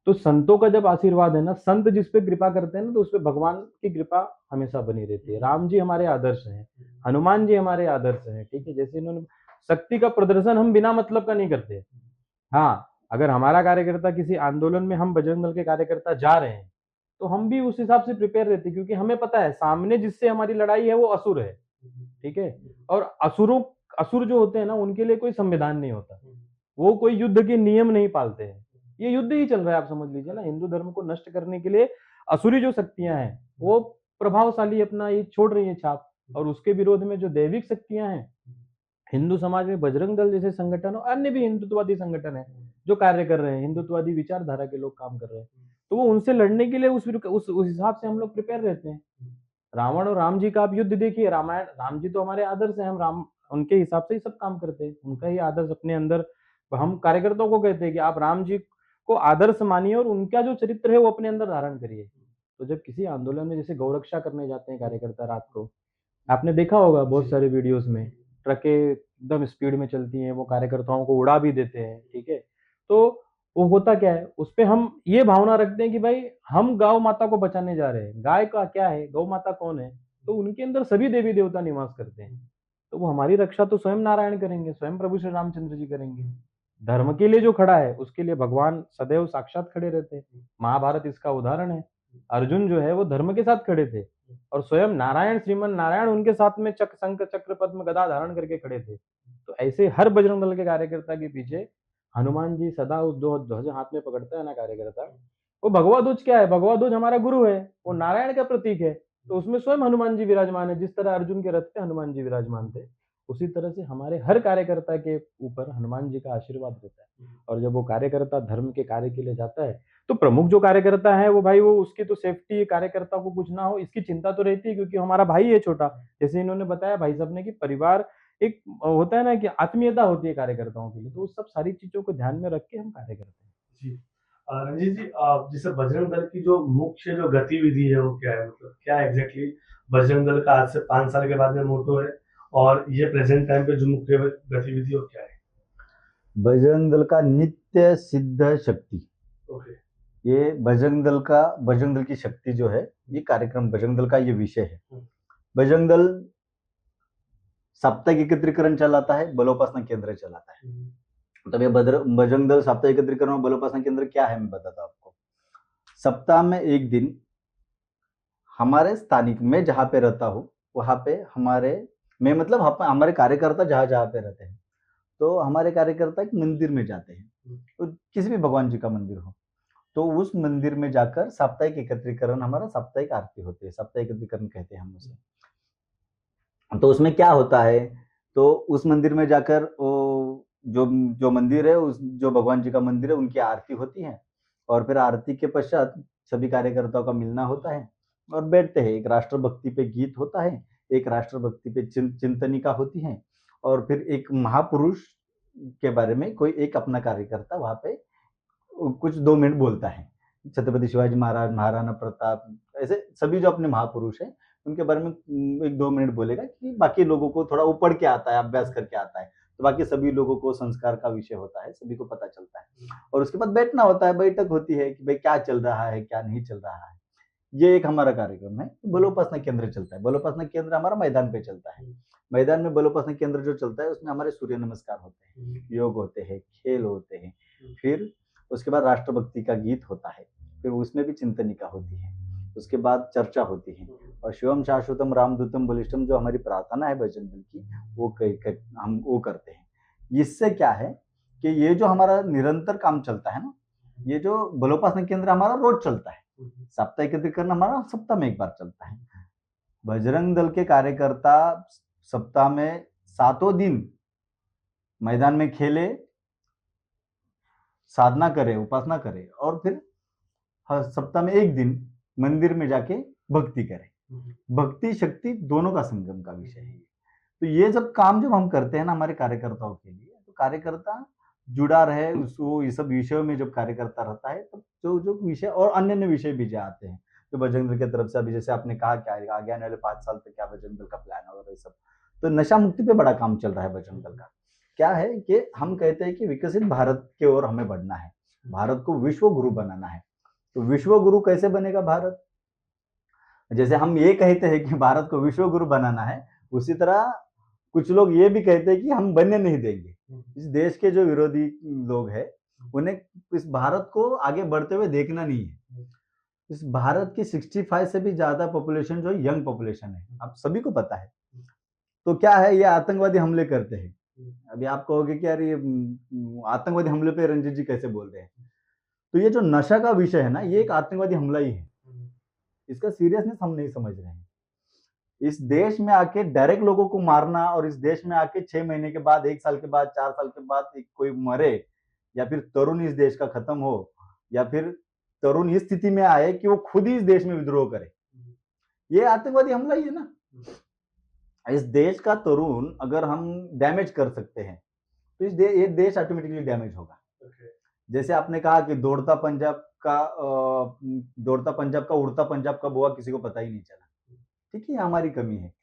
तो संतों का जब आशीर्वाद है ना, संत जिस पे कृपा करते हैं ना, तो उस पे भगवान की कृपा हमेशा बनी रहती है। राम जी हमारे आदर्श हैं, हनुमान जी हमारे आदर्श हैं, ठीक है? जैसे इन्होंने शक्ति का प्रदर्शन हम बिना मतलब का नहीं करते। हाँ, अगर हमारा कार्यकर्ता किसी आंदोलन में, हम बजरंग दल के कार्यकर्ता जा रहे हैं, तो हम भी उस हिसाब से प्रिपेयर रहते हैं, क्योंकि हमें पता है सामने जिससे हमारी लड़ाई है वो असुर है, ठीक है? और असुर जो होते हैं ना, उनके लिए कोई संविधान नहीं होता। वो कोई युद्ध के नियम नहीं पालते हैं। ये युद्ध ही चल रहा है, आप समझ लीजिए ना। हिंदू धर्म को नष्ट करने के लिए असुरी जो शक्तियाँ हैं, वो प्रभावशाली अपना ये छोड़ रही हैं छाप, और उसके विरोध में जो दैविक शक्तियाँ हैं, हिंदू समाज में बजरंग दल जैसे संगठन और अन्य भी हिंदुत्ववादी संगठन है जो कार्य कर रहे हैं, हिंदुत्ववादी विचारधारा के लोग काम कर रहे हैं, तो वो उनसे लड़ने के लिए उस हिसाब से हम लोग प्रिपेयर रहते हैं। रावण और राम जी का आप युद्ध देखिए, रामायण, राम जी तो हमारे आदर्श हैं, हम राम उनके हिसाब से ही सब काम करते हैं, उनका ही आदर्श अपने अंदर हम कार्यकर्ताओं को कहते हैं कि आप राम जी को आदर्श मानिए और उनका जो चरित्र है वो अपने अंदर धारण करिए। तो जब किसी आंदोलन में जैसे गौरक्षा करने जाते हैं कार्यकर्ता रात को, आपने देखा होगा बहुत सारे वीडियोस में, ट्रकें एकदम स्पीड में चलती हैं, वो कार्यकर्ताओं को उड़ा भी देते हैं, ठीक है? तो वो होता क्या है, उसपे हम ये भावना रखते हैं कि भाई हम गौ माता को बचाने जा रहे हैं। गाय का क्या है, गौ माता कौन है? तो उनके अंदर सभी देवी देवता निवास करते हैं। तो वो हमारी रक्षा तो स्वयं नारायण करेंगे, स्वयं प्रभु श्री रामचंद्र जी करेंगे। धर्म के लिए जो खड़ा है, उसके लिए भगवान सदैव साक्षात खड़े रहते हैं। महाभारत इसका उदाहरण है। अर्जुन जो है वो धर्म के साथ खड़े थे, और स्वयं नारायण, श्रीमन नारायण उनके साथ में शंख चक्र पद्म गदा धारण करके खड़े थे। तो ऐसे हर बजरंग दल के कार्यकर्ता के पीछे हनुमान जी सदा उस जो ध्वज हाथ में पकड़ता है ना कार्यकर्ता, वो भगवा ध्वज क्या है? भगवा ध्वज हमारा गुरु है, वो नारायण का प्रतीक है। तो उसमें स्वयं हनुमान जी विराजमान है। जिस तरह अर्जुन के रथ पे हनुमान जी विराजमान थे, उसी तरह से हमारे हर कार्यकर्ता के ऊपर हनुमान जी का आशीर्वाद रहता है। और जब वो कार्यकर्ता धर्म के कार्य के लिए जाता है, तो प्रमुख जो कार्यकर्ता है वो भाई, वो उसकी तो सेफ्टी, कार्यकर्ता को कुछ ना हो इसकी चिंता तो रहती है, क्योंकि हमारा भाई है छोटा। जैसे इन्होंने बताया भाई साहब ने कि परिवार एक होता है ना कि आत्मीयता होती है कार्यकर्ताओं के लिए, तो उस सब सारी चीजों को ध्यान में रख के हम कार्य करते हैं। जी। रंजीत जी, जैसे बजरंग दल की जो मुख्य जो गतिविधि है वो क्या है, मतलब क्या एग्जैक्टली बजरंग दल का आज से 5 साल के बाद में मोटो है, और ये प्रेजेंट टाइम पे जो मुख्य गतिविधि वो क्या है? बजरंग दल का नित्य सिद्ध शक्ति। ओके। ये बजरंग दल की शक्ति जो है, ये कार्यक्रम बजरंग दल का ये विषय है। बजरंग दल साप्ताहिक एकत्रीकरण चलाता है, बलोपासना केंद्र चलाता है। तब ये बजरंग दल साप्ताहिक एकत्रीकरण और बलोपासना केंद्र क्या है, मैं बताता हूँ आपको। सप्ताह में एक दिन हमारे स्थानिक, मैं जहाँ पे रहता हूँ वहाँ पे हमारे कार्यकर्ता जहाँ जहाँ पे रहते हैं, तो हमारे कार्यकर्ता एक मंदिर में जाते हैं, तो किसी भी भगवान जी का मंदिर हो, तो उस मंदिर में जाकर साप्ताहिक एकत्रीकरण, हमारा साप्ताहिक आरती होती है, साप्ताहिक एकत्रीकरण कहते हैं हम उसे। तो उसमें क्या होता है, तो उस मंदिर में जाकर जो मंदिर है, उस जो भगवान जी का मंदिर है, उनकी आरती होती है, और फिर आरती के पश्चात सभी कार्यकर्ताओं का मिलना होता है और बैठते हैं। एक राष्ट्रभक्ति पे गीत होता है, एक राष्ट्रभक्ति पे चिंतनिका होती है, और फिर एक महापुरुष के बारे में कोई एक अपना कार्यकर्ता वहां पे कुछ 2 मिनट बोलता है। छत्रपति शिवाजी महाराज, महाराणा प्रताप, ऐसे सभी जो अपने महापुरुष हैं उनके बारे में 1-2 मिनट बोलेगा, कि बाकी लोगों को थोड़ा वो पढ़ के आता है, अभ्यास करके आता है। तो बाकी सभी लोगों को संस्कार का विषय होता है, सभी को पता चलता है। और उसके बाद बैठना होता है, बैठक होती है कि भाई क्या चल रहा है, क्या नहीं चल रहा है। ये एक हमारा कार्यक्रम है। बलोपासना केंद्र चलता है। बलोपासना केंद्र हमारा मैदान पे चलता है। मैदान में बलोपासना केंद्र जो चलता है उसमें हमारे सूर्य नमस्कार होते हैं, योग होते हैं, खेल होते हैं, फिर उसके बाद राष्ट्रभक्ति का गीत होता है, फिर उसमें भी चिंतनिका होती है, उसके बाद चर्चा होती है, और शिवम शाश्वतम रामदूतम बलिष्ठम जो हमारी प्रार्थना है भजन दल की, हम वो करते हैं। इससे क्या है कि ये जो हमारा निरंतर काम चलता है ना, ये जो बलोपासना केंद्र हमारा रोज चलता है, सप्ताह एकत्रित करना हमारा सप्ताह में एक बार चलता है। बजरंग दल के कार्यकर्ता सप्ताह में 7 दिन मैदान में खेले, साधना करे, उपासना करे, और फिर सप्ताह में 1 दिन मंदिर में जाके भक्ति करे। भक्ति शक्ति दोनों का संगम का विषय है। तो ये सब काम जब हम करते हैं ना हमारे कार्यकर्ताओं के लिए, तो कार्यकर्ता जुड़ा रहे उसको, ये सब विषयों में जब कार्यकर्ता रहता है तो जो विषय और अन्य विषय भी जो आते हैं जो बजरंग दल की तरफ से, अभी जैसे आपने कहा क्या आगे आने वाले 5 साल तक क्या बजरंग दल का प्लान है और ये सब, तो नशा मुक्ति पे बड़ा काम चल रहा है बजरंग दल का। क्या है कि हम कहते हैं कि विकसित भारत की ओर हमें बढ़ना है, भारत को विश्व गुरु बनाना है। तो विश्व गुरु कैसे बनेगा भारत? जैसे हम ये कहते हैं कि भारत को विश्व गुरु बनाना है, उसी तरह कुछ लोग ये भी कहते हैं कि हम बनने नहीं देंगे। इस देश के जो विरोधी लोग हैं उन्हें इस भारत को आगे बढ़ते हुए देखना नहीं है। इस भारत की 65 से भी ज्यादा पॉपुलेशन जो यंग पॉपुलेशन है, आप सभी को पता है। तो क्या है, ये आतंकवादी हमले करते हैं। अभी आप कहोगे कि यार ये आतंकवादी हमले पे रंजीत जी कैसे बोल रहे हैं? तो ये जो नशा का विषय है ना, ये एक आतंकवादी हमला ही है। इसका सीरियसनेस हम नहीं समझ रहे हैं। इस देश में आके डायरेक्ट लोगों को मारना, और इस देश में आके 6 महीने के बाद, 1 साल के बाद, 4 साल के बाद कोई मरे, या फिर तरुण इस देश का खत्म हो, या फिर तरुण इस स्थिति में आए कि वो खुद ही इस देश में विद्रोह करे, ये आतंकवादी हमला ही है ना। इस देश का तरुण अगर हम डैमेज कर सकते हैं तो ये देश ऑटोमेटिकली डैमेज होगा। जैसे आपने कहा कि दौड़ता पंजाब का उड़ता पंजाब कब हुआ किसी को पता ही नहीं चला। ठीक है, हमारी कमी है।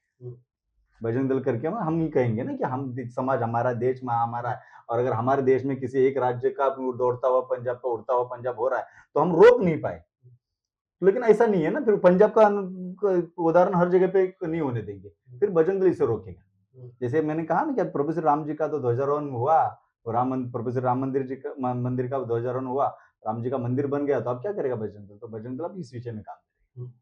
बजरंग दल करके हम ही कहेंगे ना कि हम समाज हमारा, देश में हमारा है, और अगर हमारे देश में किसी एक राज्य का दौड़ता हुआ पंजाब का उड़ता हुआ पंजाब हो रहा है तो हम रोक नहीं पाए। लेकिन ऐसा नहीं है ना, फिर पंजाब का उदाहरण हर जगह पे नहीं होने देंगे, फिर बजरंग दल इसे रोकेगा। जैसे मैंने कहा ना कि प्रभु श्री राम जी का तो ध्वजारोहण हुआ, प्रभु श्री राम मंदिर का ध्वजारोहण हुआ, राम जी का मंदिर बन गया, तो अब क्या करेगा बजरंग दल? तो बजरंग दल अब इस विषय में काम करेगा।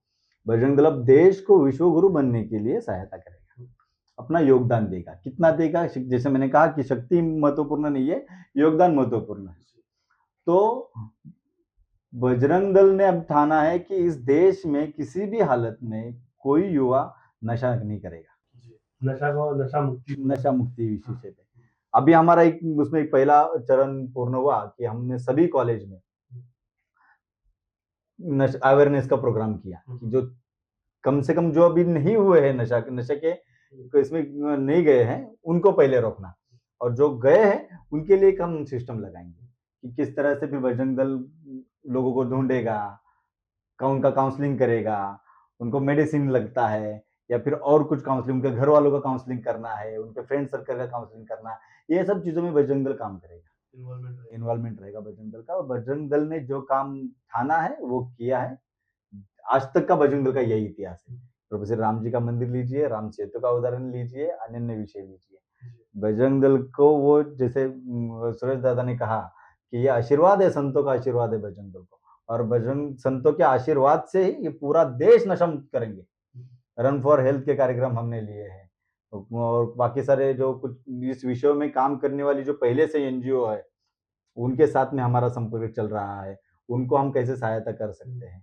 बजरंग दल अब देश को विश्व गुरु बनने के लिए सहायता करेगा, अपना योगदान देगा। कितना देगा? जैसे मैंने कहा कि शक्ति महत्वपूर्ण नहीं है, योगदान महत्वपूर्ण है। तो बजरंग दल ने अब ठाना है कि इस देश में किसी भी हालत में कोई युवा नशा नहीं करेगा। नशा मुक्ति विषय पे अभी हमारा उसमें एक पहला चरण पूर्ण हुआ कि हमने सभी कॉलेज में अवेयरनेस का प्रोग्राम किया कि जो कम से कम जो अभी नहीं हुए हैं नशे के इसमें नहीं गए हैं उनको पहले रोकना, और जो गए हैं उनके लिए हम सिस्टम लगाएंगे कि किस तरह से फिर बजरंग दल लोगों को ढूंढेगा, उनका काउंसलिंग करेगा, उनको मेडिसिन लगता है या फिर और कुछ काउंसलिंग, उनके घर वालों का काउंसलिंग करना है, उनके फ्रेंड सर्कल का काउंसलिंग करना है, ये सब चीजों में बजरंग दल काम करेगा, इन्वॉल्वमेंट रहेगा बजरंग दल का। और बजरंग दल ने जो काम ठाना है वो किया है। आज तक का बजरंग दल का यही इतिहास है। प्रभु श्री राम जी का मंदिर लीजिए, राम सेतु का उदाहरण लीजिए, अन्य विषय लीजिए, बजरंग दल को वो जैसे सुरेश दादा ने कहा कि ये आशीर्वाद है, संतों का आशीर्वाद है बजरंग दल को, और बजरंग संतों के आशीर्वाद से ही ये पूरा देश नशा मुक्त करेंगे। रन फॉर हेल्थ के कार्यक्रम हमने लिए हैं, और बाकी सारे जो कुछ इस विषयों में काम करने वाली जो पहले से एनजीओ है उनके साथ में हमारा संपर्क चल रहा है, उनको हम कैसे सहायता कर सकते हैं।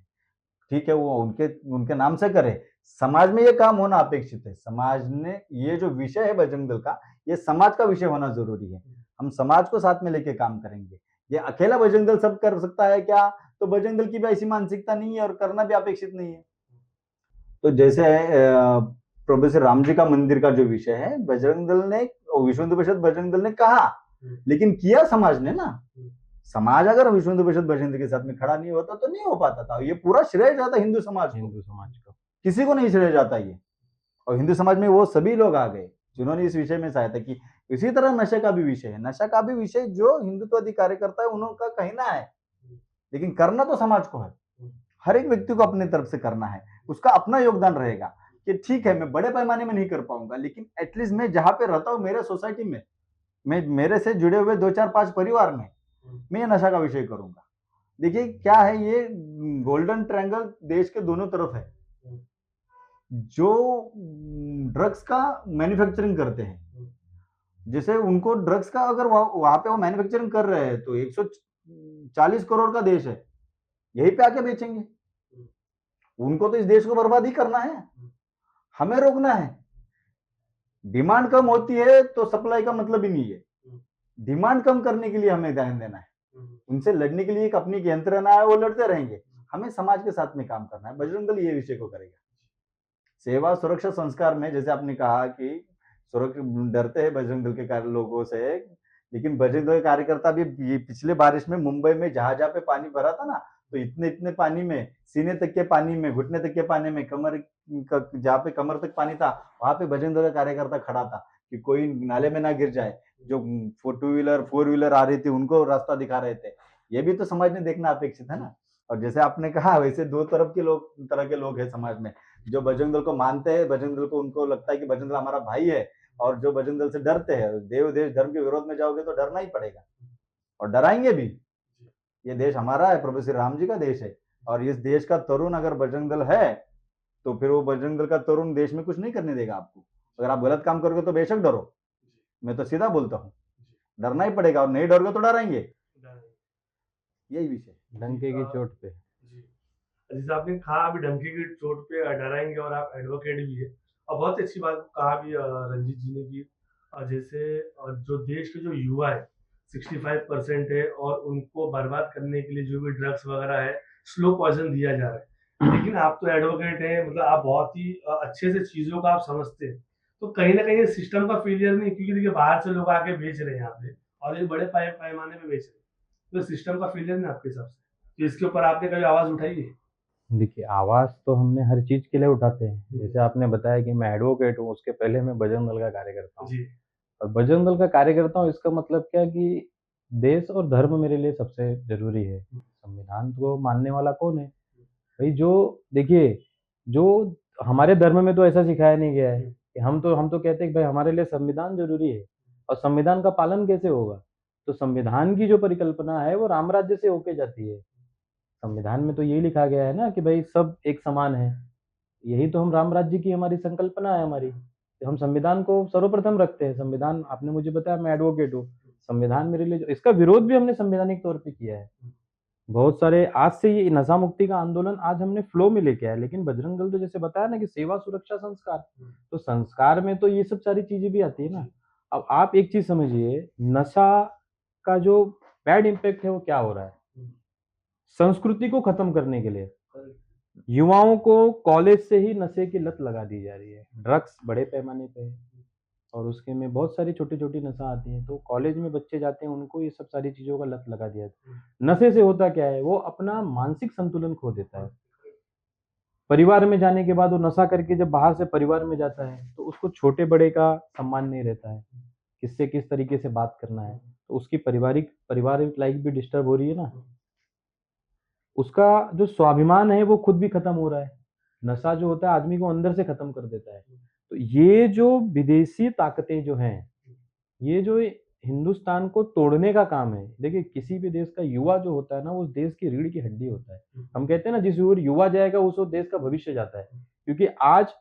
ठीक है, वो उनके नाम से करें। समाज में ये काम होना अपेक्षित है। समाज ने ये जो विषय है बजरंग दल का, ये समाज का विषय होना जरूरी है। हम समाज को साथ में लेके काम करेंगे। ये अकेला बजरंग दल सब कर सकता है क्या? तो बजरंग दल की भी ऐसी मानसिकता नहीं है और करना भी अपेक्षित नहीं है। तो जैसे प्रभु श्री राम जी का मंदिर का जो विषय है, बजरंग दल ने, विश्व हिंदू परिषद बजरंग दल ने कहा, लेकिन किया समाज ने ना। समाज अगर विश्व हिंदू परिषद बजरंग दल के साथ में खड़ा नहीं होता तो नहीं हो पाता था। ये पूरा श्रेय जाता हिंदू समाज को, किसी को नहीं श्रेय जाता ये। और हिंदू समाज में वो सभी लोग आ गए जिन्होंने इस विषय में सहायता की। इसी तरह नशे का भी विषय है, नशा का भी विषय जो हिंदुत्ववादी कार्यकर्ता है उनका कहना है, लेकिन करना तो समाज को है, हर एक व्यक्ति को अपनी तरफ से करना है, उसका अपना योगदान रहेगा कि ठीक है मैं बड़े पैमाने में नहीं कर पाऊंगा, लेकिन एटलीस्ट मैं जहां पे रहता हूँ मेरे सोसाइटी में, मैं मेरे से जुड़े हुए 2 4 5 परिवार में मैं ये नशा का विषय करूंगा। देखिए क्या है, ये गोल्डन ट्रायंगल देश के दोनों तरफ है। जो ड्रग्स का मैन्युफैक्चरिंग करते हैं, जैसे उनको ड्रग्स का अगर वहां पे वो मैन्युफैक्चरिंग कर रहे हैं तो 140 करोड़ का देश है, यहीं पे आके बेचेंगे। उनको तो इस देश को बर्बाद ही करना है, हमें रोकना है। डिमांड कम होती है तो सप्लाई का मतलब ही नहीं है, डिमांड कम करने के लिए हमें ध्यान देना है, उनसे लड़ने के लिए एक अपनी यंत्रणा है, वो लड़ते रहेंगे, हमें समाज के साथ में काम करना है। बजरंग दल ये विषय को करेगा। सेवा सुरक्षा संस्कार में जैसे आपने कहा कि डरते हैं बजरंग दल के लोगों से, लेकिन बजरंग दल के कार्यकर्ता भी ये पिछले बारिश में मुंबई में जहां पे पानी भरा था ना, तो इतने इतने पानी में, सीने तक के पानी में, घुटने तक के पानी में, जहाँ पे कमर तक पानी था वहां पे बजरंग दल का कार्यकर्ता खड़ा था कि कोई नाले में ना गिर जाए। जो 2 व्हीलर 4 व्हीलर आ रही थी उनको रास्ता दिखा रहे थे। ये भी तो समाज ने देखना अपेक्षित है ना। और जैसे आपने कहा वैसे दो तरह के लोग हैं समाज में, जो बजरंग दल को मानते हैं, बजरंग दल को उनको लगता है कि बजरंग दल हमारा भाई है, और जो बजरंग दल से डरते हैं। देव देश धर्म के विरोध में जाओगे तो डरना ही पड़ेगा, और डराएंगे भी। ये देश हमारा है, प्रभु श्री राम जी का देश है, और इस देश का तरुण अगर बजरंग दल है तो फिर वो बजरंग दल का तरुण देश में कुछ नहीं करने देगा आपको। अगर आप गलत काम करोगे तो बेशक डरो, मैं तो सीधा बोलता हूँ, डरना ही पड़ेगा, और नहीं डरोगे तो डराएंगे। यही विषय, डंके की चोट पे। जैसे आपने कहा अभी डंके की चोट पे डराएंगे, और आप एडवोकेट भी है, और बहुत अच्छी बात कहा भी रंजीत जी ने कि जैसे जो देश के जो युवा है 65% है, और उनको बर्बाद करने के लिए जो भी ड्रग्स वगैरह है स्लो पॉइजन दिया जा रहा है। लेकिन आप तो एडवोकेट है, मतलब आप बहुत ही अच्छे से चीजों को आप समझते हैं, तो कहीं ना कहीं सिस्टम का फेलियर नहीं, क्योंकि देखिए बाहर से लोग आके बेच रहे हैं यहाँ पे, और ये बड़े पैमाने पे बेच रहे हैं, तो सिस्टम का फेलियर नहीं आपके हिसाब से? तो इसके ऊपर आपने कभी आवाज उठाई है? देखिए आवाज तो हमने हर चीज के लिए उठाते हैं। जैसे आपने बताया कि मैं एडवोकेट हूँ, उसके पहले मैं बजरंग दल का कार्यकर्ता हूँ। जी और बजरंग दल का कार्यकर्ता हूँ इसका मतलब क्या कि देश और धर्म मेरे लिए सबसे जरूरी है। संविधान को मानने वाला कौन है भाई? जो देखिए, जो हमारे धर्म में तो ऐसा सिखाया नहीं गया है कि हम तो कहते हैं कि भाई हमारे लिए संविधान जरूरी है, और संविधान का पालन कैसे होगा? तो संविधान की जो परिकल्पना है वो राम राज्य से होके जाती है। संविधान में तो यही लिखा गया है ना कि भाई सब एक समान है। यही तो हम राम राज्य की हमारी संकल्पना है हमारी। तो हम संविधान को सर्वप्रथम रखते हैं। संविधान, आपने मुझे बताया मैं एडवोकेट हूँ, संविधान मेरे लिए इसका विरोध भी हमने संवैधानिक तौर पे किया है। बहुत सारे आज से ये नशा मुक्ति का आंदोलन आज हमने फ्लो में लेके आया, लेकिन बजरंग दल तो जैसे बताया ना कि सेवा सुरक्षा संस्कार, तो संस्कार में तो ये सब सारी चीजें भी आती है ना। अब आप एक चीज समझिए, नशा का जो बैड इम्पैक्ट है वो क्या हो रहा है? संस्कृति को खत्म करने के लिए युवाओं को कॉलेज से ही नशे की लत लगा दी जा रही है। ड्रग्स बड़े पैमाने पे है, और उसके में बहुत सारी छोटी छोटी नशा आती है। तो कॉलेज में बच्चे जाते हैं, उनको ये सब सारी चीजों का लत लगा दिया जाता है। नशे से होता क्या है, वो अपना मानसिक संतुलन खो देता है। परिवार में जाने के बाद वो नशा करके जब बाहर से परिवार में जाता है तो उसको छोटे बड़े का सम्मान नहीं रहता है, किससे किस तरीके से बात करना है, तो उसकी पारिवारिक लाइफ भी डिस्टर्ब हो रही है ना। उसका जो स्वाभिमान है वो खुद भी खत्म हो रहा है। नशा जो होता है आदमी को अंदर से खत्म कर देता है। तो ये जो विदेशी ताकतें जो हैं, ये जो हिंदुस्तान को तोड़ने का काम है। देखिए किसी भी देश का युवा जो होता है ना, वो उस देश की रीढ़ की हड्डी होता है। हम कहते हैं ना, जिस ओर युवा जाएगा उस ओर देश का भविष्य जाता है। क्योंकि आज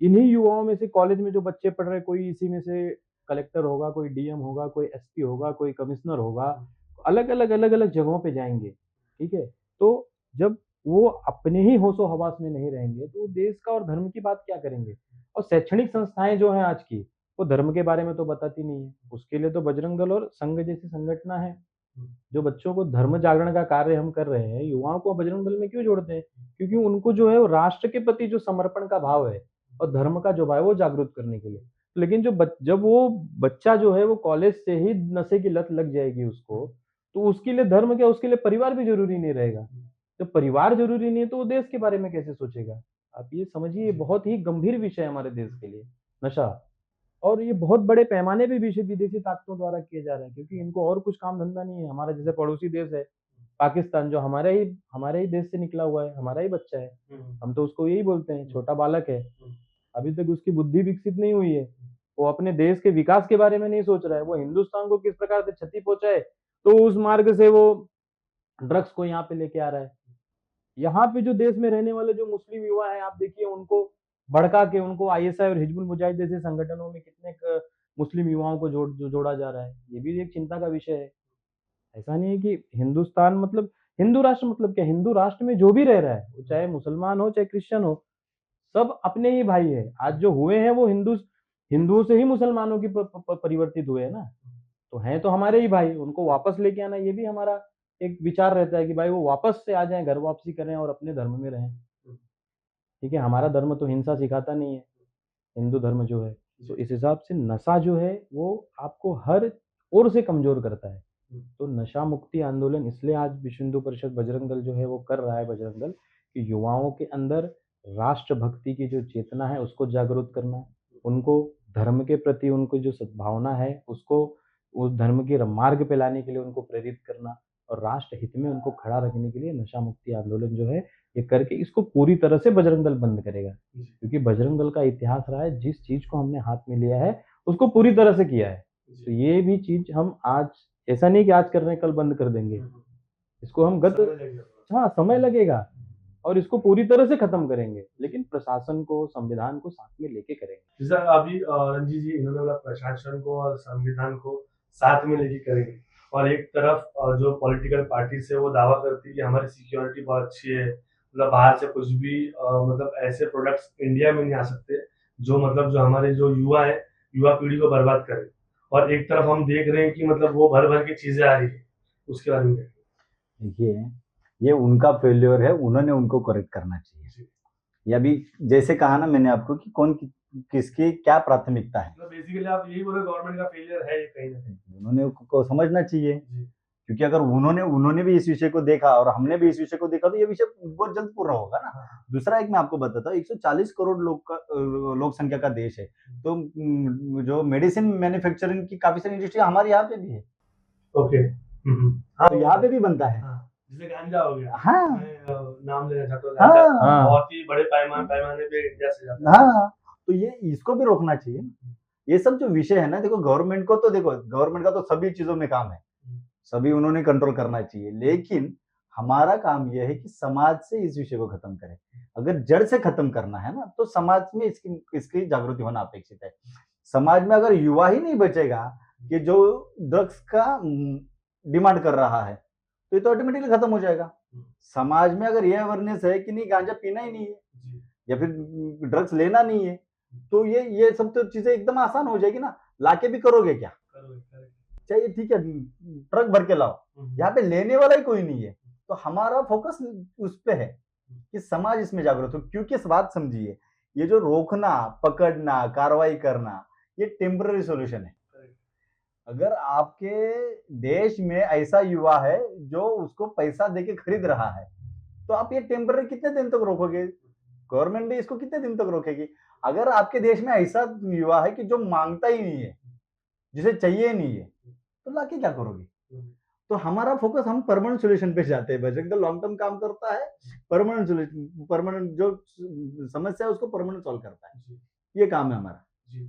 इन्हीं युवाओं में से कॉलेज में जो बच्चे पढ़ रहे हैं, कोई इसी में से कलेक्टर होगा, कोई डीएम होगा, कोई एसपी होगा, कोई कमिश्नर होगा, अलग अलग जगहों पे जाएंगे। ठीक है, तो जब वो अपने ही होशो हवास में नहीं रहेंगे तो देश का और धर्म की बात क्या करेंगे? और शैक्षणिक संस्थाएं जो हैं आज की, वो धर्म के बारे में तो बताती नहीं है। उसके लिए तो बजरंग दल और संघ जैसी संगठना है जो बच्चों को धर्म जागरण का कार्य हम कर रहे हैं। युवाओं को बजरंग दल में क्यों जोड़ते हैं? क्योंकि उनको जो है वो राष्ट्र के प्रति जो समर्पण का भाव है और धर्म का जो भाव है वो जागरूक करने के लिए। लेकिन जब वो बच्चा जो है वो कॉलेज से ही नशे की लत लग जाएगी उसको, तो उसके लिए धर्म क्या, उसके लिए परिवार भी जरूरी नहीं रहेगा। जब परिवार जरूरी नहीं है तो वो देश के बारे में कैसे सोचेगा? आप ये समझिए, बहुत ही गंभीर विषय है हमारे देश के लिए नशा। और ये बहुत बड़े पैमाने पे विदेशी ताकतों द्वारा किए जा रहे हैं, क्योंकि इनको और कुछ काम धंधा नहीं है। हमारा जैसे पड़ोसी देश है पाकिस्तान, जो हमारे ही देश से निकला हुआ है, हमारा ही बच्चा है, हम तो उसको यही बोलते हैं, छोटा बालक है, अभी तक उसकी बुद्धि विकसित नहीं हुई है, वो अपने देश के विकास के बारे में नहीं सोच रहा है, वो हिंदुस्तान को किस प्रकार से क्षति पहुंचाए तो उस मार्ग से वो ड्रग्स को यहाँ पे लेके आ रहा है। यहाँ पे जो देश में रहने वाले जो मुस्लिम युवा है, आप देखिए उनको भड़का के उनको आईएसआई और हिजबुल मुजाहिद जैसे संगठनों में कितने मुस्लिम युवाओं को जोड़ा जा रहा है, ये भी एक चिंता का विषय है। ऐसा नहीं है कि हिंदुस्तान मतलब हिंदू राष्ट्र मतलब क्या, हिंदू राष्ट्र में जो भी रह रहा है, वो चाहे मुसलमान हो चाहे क्रिश्चियन हो, सब अपने ही भाई है। आज जो हुए हैं वो हिंदुओं से ही मुसलमानों की परिवर्तित हुए हैं ना, तो हैं तो हमारे ही भाई, उनको वापस लेके आना, ये भी हमारा एक विचार रहता है कि भाई वो वापस से आ जाएं, घर वापसी करें और अपने धर्म में रहें। ठीक है, हमारा धर्म तो हिंसा सिखाता नहीं है, हिंदू धर्म जो है, तो इस हिसाब से नशा जो है वो आपको हर ओर से कमजोर करता है। तो नशा मुक्ति आंदोलन इसलिए आज विश्व हिंदू परिषद बजरंग दल जो है वो कर रहा है, बजरंग दल, कि युवाओं के अंदर राष्ट्र भक्ति की जो चेतना है उसको जागरूक करना, उनको धर्म के प्रति उनको जो सद्भावना है उसको उस धर्म के मार्ग पे लाने के लिए उनको प्रेरित करना, और राष्ट्र हित में उनको खड़ा रखने के लिए नशा मुक्ति आंदोलन जो है ये करके इसको पूरी तरह से बजरंग दल बंद करेगा। क्योंकि बजरंग दल का इतिहास रहा है, जिस चीज को हमने हाथ में लिया है उसको पूरी तरह से किया है। तो ये भी चीज हम आज, ऐसा नहीं कि आज कर रहे हैं कल बंद कर देंगे, इसको हम समय लगेगा और इसको पूरी तरह से खत्म करेंगे, लेकिन प्रशासन को संविधान को साथ में लेके करेंगे। जैसा अभी रंजीत जी इन्होंने बोला प्रशासन को और संविधान को साथ में लेके करेंगे, और एक तरफ जो पॉलिटिकल पार्टी से वो दावा करती है कि हमारी सिक्योरिटी बहुत अच्छी है, मतलब बाहर से कुछ भी मतलब ऐसे प्रोडक्ट्स इंडिया में नहीं आ सकते जो मतलब जो हमारे जो युवा है, युवा पीढ़ी को बर्बाद करे, और एक तरफ हम देख रहे हैं कि मतलब वो भर भर की चीजें आ रही है, उसके बारे में देखिए ये उनका फेल्योर है, उन्होंने उनको करेक्ट करना चाहिए। ये अभी जैसे कहा ना मैंने आपको कि किसकी क्या प्राथमिकता है, बेसिकली आप यही बोल रहे गवर्नमेंट का फेलियर है ये कहीं ना कहीं, उन्होंने को समझना चाहिए। क्योंकि अगर उन्होंने भी इस विषय को देखा और हमने भी इस विषय को देखा तो ये विषय बहुत जल्द पूरा होगा ना। दूसरा एक मैं आपको बताता हूँ, 140 करोड़ लोक संख्या का देश है, तो जो मेडिसिन मैन्युफैक्चरिंग की काफी सारी इंडस्ट्री हमारे यहाँ पे भी है। ओके, तो यहाँ पे भी बनता है, जैसे गांजा हो गया, हाँ नाम लेना चाहता हूँ, बहुत ही बड़े पैमाने पे इंडिया से जाता है। हाँ, तो ये इसको भी रोकना चाहिए। ये सब जो विषय है ना, देखो गवर्नमेंट को तो देखो गवर्नमेंट का तो सभी चीजों में काम है, सभी उन्होंने कंट्रोल करना चाहिए, लेकिन हमारा काम यह है कि समाज से इस विषय को खत्म करें। अगर जड़ से खत्म करना है ना तो समाज में इसकी जागृति होना अपेक्षित है। समाज में अगर युवा ही नहीं बचेगा कि जो ड्रग्स का डिमांड कर रहा है तो ये तो ऑटोमेटिकली खत्म हो जाएगा। समाज में अगर ये अवेयरनेस है कि नहीं गांजा पीना ही नहीं है या फिर ड्रग्स लेना नहीं है, तो ये सब तो चीजें एकदम आसान हो जाएगी ना। लाके भी करोगे क्या, चाहिए ठीक है ट्रक भर के लाओ, यहाँ पे लेने वाला ही कोई नहीं है। तो हमारा फोकस उस पे है कि समाज इसमें जागरूक हो। क्योंकि इस बात समझिए, ये जो रोकना, पकड़ना, कार्रवाई करना, ये टेम्पररी सॉल्यूशन है। अगर आपके देश में ऐसा युवा है जो उसको पैसा देके खरीद रहा है, तो आप ये टेम्पररी कितने दिन तक रोकोगे? गवर्नमेंट भी इसको कितने दिन तक रोकेगी? अगर आपके देश में ऐसा युवा है कि जो मांगता ही नहीं है, जिसे चाहिए नहीं है, तो लाके क्या करोगे? तो हमारा फोकस, हम परमानेंट सॉल्यूशन पे जाते हैं। बजरंग दल लॉन्ग टर्म काम करता है, परमानेंट सॉल्यूशन, परमानेंट जो समस्या है उसको परमानेंट सॉल्व करता है, ये काम है हमारा। जी,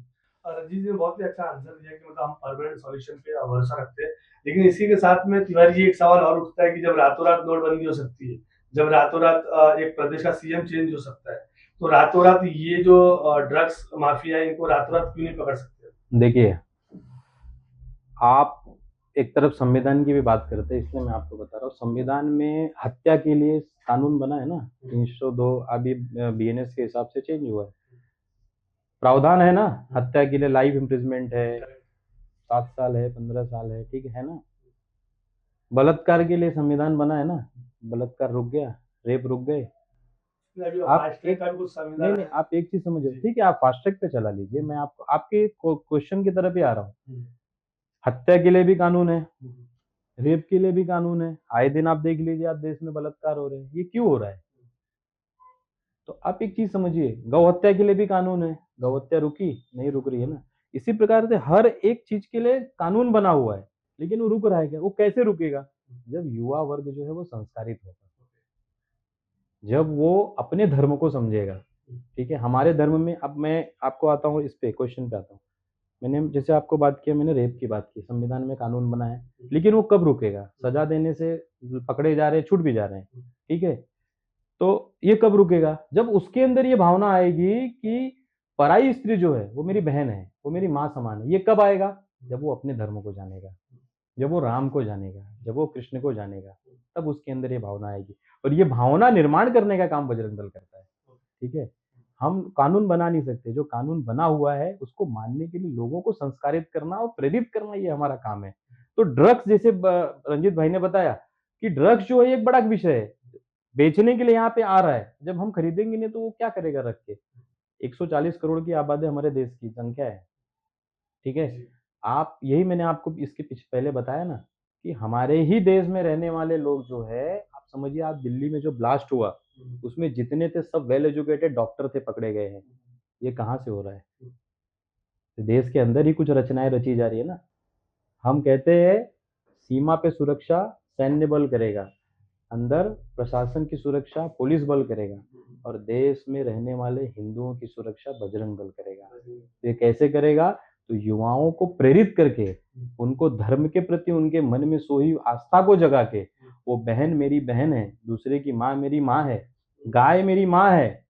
रंजीत जी ने बहुत ही अच्छा आंसर दिया कि मतलब हम परमानेंट सॉल्यूशन पे भरोसा रखते हैं, लेकिन इसी के साथ में तिवारी जी एक सवाल और उठता है कि जब रातों रात नोटबंदी हो सकती है, जब रातों रात एक प्रदेश का सीएम चेंज हो सकता है, तो रातों रात ये जो ड्रग्स माफिया है इनको रातों रात क्यों नहीं पकड़ सकते? देखिए, आप एक तरफ संविधान की भी बात करते हैं, इसलिए मैं आपको बता रहा हूँ, संविधान में हत्या के लिए कानून बना है ना, 302 अभी बीएनएस के हिसाब से चेंज हुआ है, प्रावधान है ना, हत्या के लिए लाइफ इम्प्रिजमेंट है, 7 साल है, 15 साल है, ठीक है ना। बलात्कार के लिए संविधान बना है ना, बलात्कार रुक गया, रेप रुक गए। नहीं, आप एक चीज समझिए, ठीक है, आप फास्ट ट्रैक पे चला लीजिए, मैं आपको आपके क्वेश्चन की तरफ ही आ रहा हूँ। हत्या के लिए भी कानून है, रेप के लिए भी कानून है, आए दिन आप देख लीजिए, आप देश में बलात्कार हो रहे हैं, ये क्यों हो रहा है? तो आप एक चीज समझिए, गौ हत्या के लिए भी कानून है, गौ हत्या रुकी नहीं, रुक रही है ना। इसी प्रकार से हर एक चीज के लिए कानून बना हुआ है, लेकिन वो रुक रहा है क्या? वो कैसे रुकेगा? जब युवा वर्ग जो है वो संस्कारित होगा, जब वो अपने धर्म को समझेगा। ठीक है, हमारे धर्म में, अब मैं आपको आता हूँ इस पे, क्वेश्चन पे आता हूँ। मैंने जैसे आपको बात किया, मैंने रेप की बात की, संविधान में कानून बना है, लेकिन वो कब रुकेगा? सजा देने से पकड़े जा रहे हैं, छूट भी जा रहे हैं, ठीक है, तो ये कब रुकेगा? जब उसके अंदर ये भावना आएगी कि पराई स्त्री जो है वो मेरी बहन है, वो मेरी माँ समान है। ये कब आएगा? जब वो अपने धर्म को जानेगा, जब वो राम को जानेगा, जब वो कृष्ण को जानेगा, तब उसके अंदर ये भावना आएगी। और ये भावना निर्माण करने का काम बजरंग दल करता है। ठीक है, हम कानून बना नहीं सकते, जो कानून बना हुआ है उसको मानने के लिए लोगों को संस्कारित करना और प्रेरित करना, ये हमारा काम है। तो ड्रग्स, जैसे रंजीत भाई ने बताया कि ड्रग्स जो है एक बड़ा विषय है, बेचने के लिए यहाँ पे आ रहा है, जब हम खरीदेंगे नहीं तो वो क्या करेगा रख के? 140 करोड़ की आबादी हमारे देश की संख्या है, ठीक है। आप, यही मैंने आपको इसके पीछे पहले बताया ना कि हमारे ही देश में रहने वाले लोग जो है, आप समझिए, आप दिल्ली में जो ब्लास्ट हुआ उसमें जितने थे सब वेल एजुकेटेड डॉक्टर थे, पकड़े गए हैं। ये कहाँ से हो रहा है? तो देश के अंदर ही कुछ रचनाएं रची जा रही है ना। हम कहते हैं सीमा पे सुरक्षा सैन्य बल करेगा, अंदर प्रशासन की सुरक्षा पुलिस बल करेगा, और देश में रहने वाले हिंदुओं की सुरक्षा बजरंग बल करेगा। तो ये कैसे करेगा? तो युवाओं को प्रेरित करके, उनको धर्म के प्रति उनके मन में सोई आस्था को जगा के, वो बहन मेरी बहन है, दूसरे की माँ मेरी माँ है, गाय मेरी माँ है।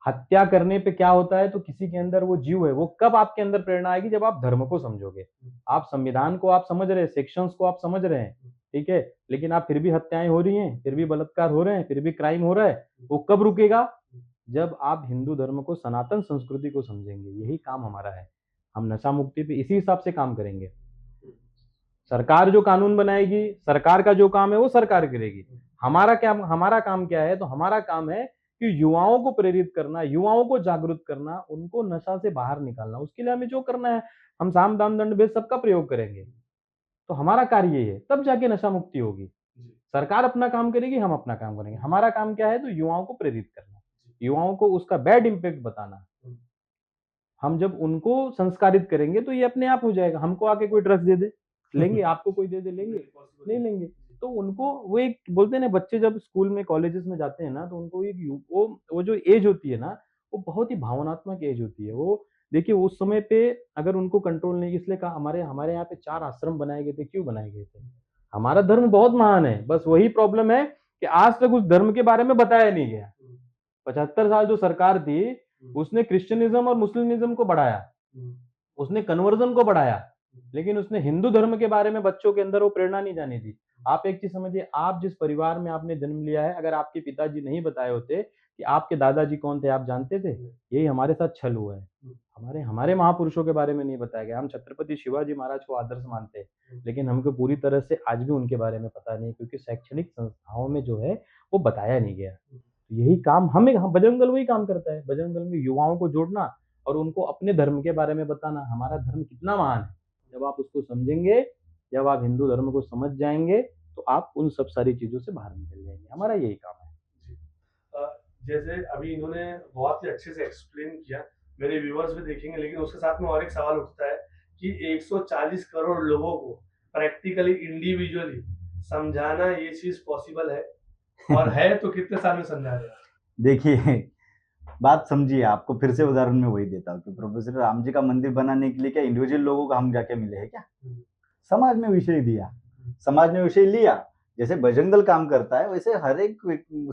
हत्या करने पे क्या होता है? तो किसी के अंदर वो जीव है। वो कब आपके अंदर प्रेरणा आएगी? जब आप धर्म को समझोगे। आप संविधान को आप समझ रहे हैं, सेक्शंस को आप समझ रहे हैं, ठीक है, लेकिन आप फिर भी हत्याएं हो रही हैं, फिर भी बलात्कार हो रहे हैं, फिर भी क्राइम हो रहा है। वो कब रुकेगा? जब आप हिंदू धर्म को, सनातन संस्कृति को समझेंगे। यही काम हमारा है। हम नशा मुक्ति पे इसी हिसाब से काम करेंगे। सरकार जो कानून बनाएगी, सरकार का जो काम है वो सरकार करेगी। हमारा काम क्या है? तो हमारा काम है कि युवाओं को प्रेरित करना, युवाओं को जागरूक करना, उनको नशा से बाहर निकालना। उसके लिए हमें जो करना है, हम साम दाम दंड भेद सबका प्रयोग करेंगे। तो हमारा कार्य ये है, तब जाके नशा मुक्ति होगी। सरकार अपना काम करेगी, हम अपना काम करेंगे। हमारा काम क्या है? तो युवाओं को प्रेरित करना, युवाओं को उसका बैड इम्पैक्ट बताना। हम जब उनको संस्कारित करेंगे तो ये अपने आप हो जाएगा। हमको आके कोई ड्रग्स दे दे, लेंगे? आपको कोई दे दे, लेंगे? नहीं लेंगे। तो उनको, वो एक बोलते हैं ना, बच्चे जब स्कूल में, कॉलेजेस में जाते हैं ना, तो उनको एक वो जो एज होती है ना, वो बहुत ही भावनात्मक एज होती है। वो देखिए, उस समय पे अगर उनको कंट्रोल नहीं, इसलिए कहा हमारे यहाँ पे 4 आश्रम बनाए गए थे। क्यों बनाए गए थे? हमारा धर्म बहुत महान है, बस वही प्रॉब्लम है कि आज तक उस धर्म के बारे में बताया नहीं गया। 75 साल जो सरकार थी, उसने क्रिश्चियनिज्म और मुस्लिमिज्म को बढ़ाया, उसने कन्वर्जन को बढ़ाया, लेकिन उसने हिंदू धर्म के बारे में बच्चों के अंदर वो प्रेरणा नहीं जाने दी। आप एक चीज समझिए, आप जिस परिवार में आपने जन्म लिया है, अगर आपके पिताजी नहीं बताए होते कि आपके दादाजी कौन थे, आप जानते थे? यही हमारे साथ छल हुआ है। हमारे महापुरुषों के बारे में नहीं बताया गया। हम छत्रपति शिवाजी महाराज को आदर्श मानते हैं, लेकिन हमको पूरी तरह से आज भी उनके बारे में पता नहीं, क्योंकि शैक्षणिक संस्थाओं में जो है वो बताया नहीं गया। यही काम हम बजरंग दल वही काम करता है। बजरंग दल में युवाओं को जोड़ना और उनको अपने धर्म के बारे में बताना, हमारा धर्म कितना महान है। जब आप उसको समझेंगे, जब आप हिंदू धर्म को समझ जाएंगे, तो आप उन सब सारी चीजों से बाहर निकल जाएंगे। हमारा यही काम है। जैसे अभी इन्होंने बहुत ही अच्छे से एक्सप्लेन किया, मेरे व्यूअर्स भी देखेंगे, लेकिन उसके साथ में और एक सवाल उठता है कि 140 करोड़ लोगों को प्रैक्टिकली, इंडिविजुअली समझाना, ये चीज पॉसिबल है? और है तो कितने साल में समझा रहे हैं? देखिए, बात समझिए, आपको फिर से उदाहरण में वही देता हूँ कि प्रोफेसर राम जी का मंदिर बनाने के लिए क्या इंडिविजुअल लोगों को हम जाके मिले हैं क्या? समाज ने विषय दिया, समाज ने विषय लिया। जैसे बजरंग दल काम करता है, वैसे हर एक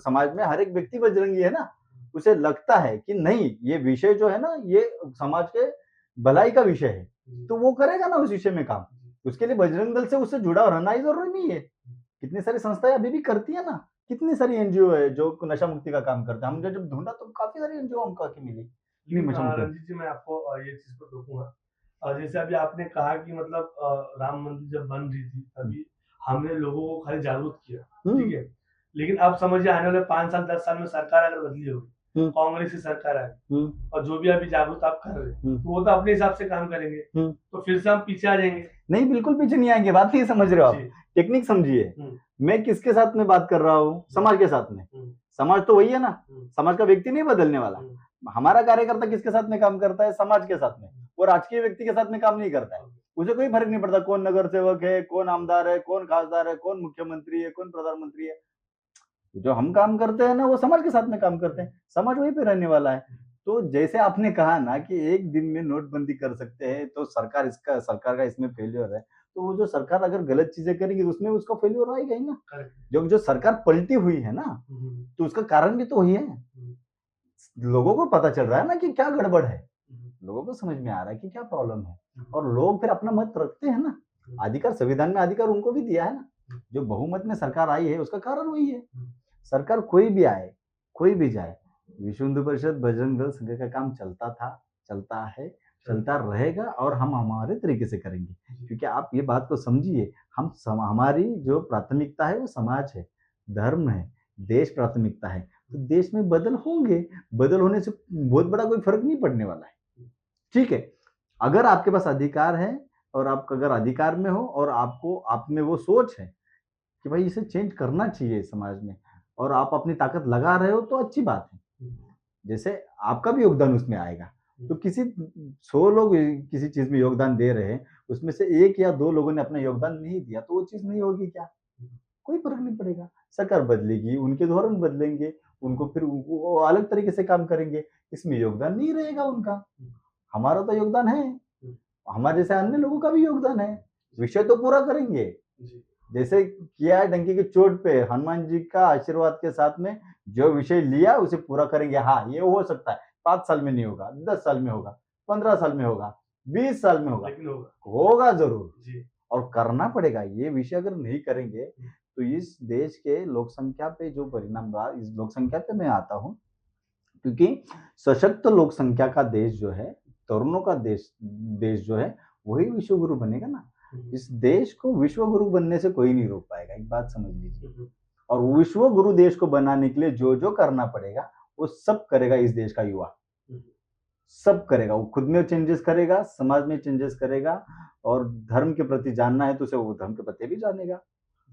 समाज में हर एक व्यक्ति बजरंगी है ना। उसे लगता है कि नहीं, ये विषय जो है ना, ये समाज के भलाई का विषय है, तो वो करेगा ना उस विषय में काम। उसके लिए बजरंग दल से उससे जुड़ा रहना ही जरूरी नहीं है। कितनी सारी संस्थाएं अभी भी करती है ना, कितनी सारी एनजीओ है जो नशा मुक्ति का काम करते हैं। हमने जब ढूंढा तो काफी सारी एनजीओ हमको आके मिली। रंजीत जी, मैं आपको ये चीज पर रोकूंगा। जैसे अभी आपने कहा कि मतलब राम मंदिर जब बन रही थी, तभी हमने लोगों को खाली जागरूक किया, ठीक है, लेकिन अब समझिए आने वाले 5 साल 10 साल में सरकार अगर बदली होगी, कांग्रेस की सरकार आई, और जो भी अभी जागरूक आप कर रहे हैं, तो वो तो अपने हिसाब से काम करेंगे, तो फिर से हम पीछे आ जाएंगे। नहीं, बिल्कुल पीछे नहीं आएंगे। बात नहीं समझ रहे हो आप, टेक्निक समझिए। मैं किसके साथ में बात कर रहा हूँ? समाज के साथ में। समाज तो वही है ना, समाज का व्यक्ति नहीं बदलने वाला। हमारा कार्यकर्ता किसके साथ में काम करता है? समाज के साथ में। वो राजकीय व्यक्ति के साथ में काम नहीं करता है। उसे कोई फर्क नहीं पड़ता कौन नगर सेवक है, कौन आमदार है, कौन खासदार है, कौन मुख्यमंत्री है, कौन प्रधानमंत्री है। जो हम काम करते हैं ना वो समाज के साथ में काम करते हैं, समाज वहीं पे रहने वाला है। तो जैसे आपने कहा ना कि एक दिन में नोटबंदी कर सकते हैं तो सरकार का इसमें फेल्योर है, तो वो जो सरकार अगर गलत चीजें करेगी तो उसमें उसका फेल्योर आएगा ही ना। जो सरकार पलटी हुई है ना, तो उसका कारण भी तो वही है। लोगों को पता चल रहा है ना कि क्या गड़बड़ है, लोगों को समझ में आ रहा है कि क्या प्रॉब्लम है, और लोग फिर अपना मत रखते हैं ना। अधिकार, संविधान में अधिकार उनको भी दिया है ना। जो बहुमत में सरकार आई है उसका कारण वही है। सरकार कोई भी आए, कोई भी जाए, विश्व हिंदू परिषद, बजरंग दल संघ का काम चलता था, चलता है, चलता रहेगा, और हम हमारे तरीके से करेंगे। क्योंकि आप ये बात को समझिए, हमारी जो प्राथमिकता है वो समाज है, धर्म है, देश प्राथमिकता है। तो देश में बदल होंगे, बदल होने से बहुत बड़ा कोई फर्क नहीं पड़ने वाला है। ठीक है, अगर आपके पास अधिकार है और आप अगर अधिकार में हो और आप में वो सोच है कि भाई इसे चेंज करना चाहिए समाज में, और आप अपनी ताकत लगा रहे हो, तो अच्छी बात है। जैसे आपका भी योगदान उसमें आएगा। तो 100 लोग किसी चीज में योगदान दे रहे हैं, उसमें से 1 या 2 लोगों ने अपना योगदान नहीं दिया, तो वो चीज नहीं होगी क्या? कोई फर्क नहीं पड़ेगा। सरकार बदलेगी, उनके धोरण बदलेंगे, उनको फिर वो अलग तरीके से काम करेंगे, इसमें योगदान नहीं रहेगा उनका। हमारा तो योगदान है, हमारे जैसे अन्य लोगों का भी योगदान है। विषय तो पूरा करेंगे, जैसे किया है डंकी की चोट पे, हनुमान जी का आशीर्वाद के साथ में जो विषय लिया उसे पूरा करेंगे। हाँ, ये हो सकता है 5 साल में नहीं होगा, 10 साल में होगा, 15 साल में होगा, 20 साल में होगा, लेकिन होगा जरूर, और करना पड़ेगा। ये विषय अगर नहीं करेंगे तो इस देश के लोक संख्या पे जो परिणाम रहा, इस लोक संख्या पे मैं आता हूँ, क्योंकि सशक्त लोक संख्या का देश जो है, तरुणों का देश जो है, वही विश्व गुरु बनेगा ना। इस देश को विश्व गुरु बनने से कोई नहीं रोक पाएगा, एक बात समझ लीजिए। और विश्व गुरु देश को बनाने के लिए जो जो करना पड़ेगा वो सब करेगा इस देश का युवा, सब करेगा। वो खुद में चेंजेस करेगा, समाज में चेंजेस करेगा, और धर्म के प्रति जानना है तो उसे वो धर्म के प्रति भी जानेगा।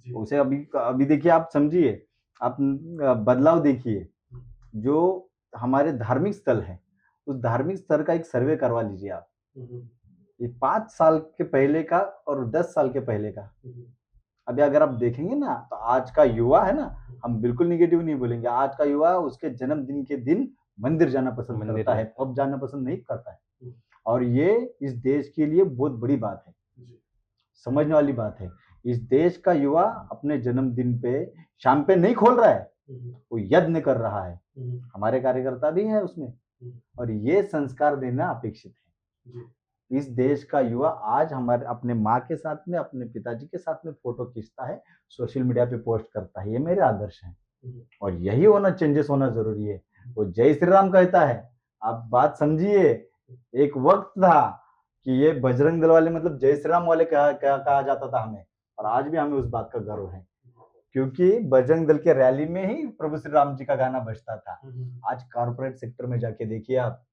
उसे अभी देखिए, आप समझिए, आप बदलाव देखिए। जो हमारे धार्मिक स्थल है, उस धार्मिक स्थल का एक सर्वे करवा लीजिए आप। ये 5 साल के पहले का और 10 साल के पहले का, अभी अगर आप देखेंगे ना, तो आज का युवा है ना, हम बिल्कुल निगेटिव नहीं बोलेंगे, आज का युवा उसके जन्मदिन के दिन मंदिर जाना पसंद करता है, पब जाना पसंद नहीं करता है। और ये इस देश के लिए बहुत बड़ी बात है, समझने वाली बात है। इस देश का युवा अपने जन्मदिन पे शाम पे नहीं खोल रहा है, वो यज्ञ कर रहा है। हमारे कार्यकर्ता भी है उसमें, और ये संस्कार देना अपेक्षित है। इस देश का युवा आज हमारे अपने माँ के साथ में, अपने पिताजी के साथ में फोटो खींचता है, सोशल मीडिया पे पोस्ट करता है, ये मेरे आदर्श हैं। और यही होना, चेंजेस होना जरूरी है। वो जय श्री राम कहता है, आप बात समझिए। एक वक्त था कि ये बजरंग दल वाले मतलब जय श्री राम वाले कहा जाता था हमें, और आज भी हमें उस बात का गर्व है, क्योंकि बजरंग दल के रैली में ही प्रभु श्री राम जी का गाना बजता था। आज कॉर्पोरेट सेक्टर में जाके देखिए आप,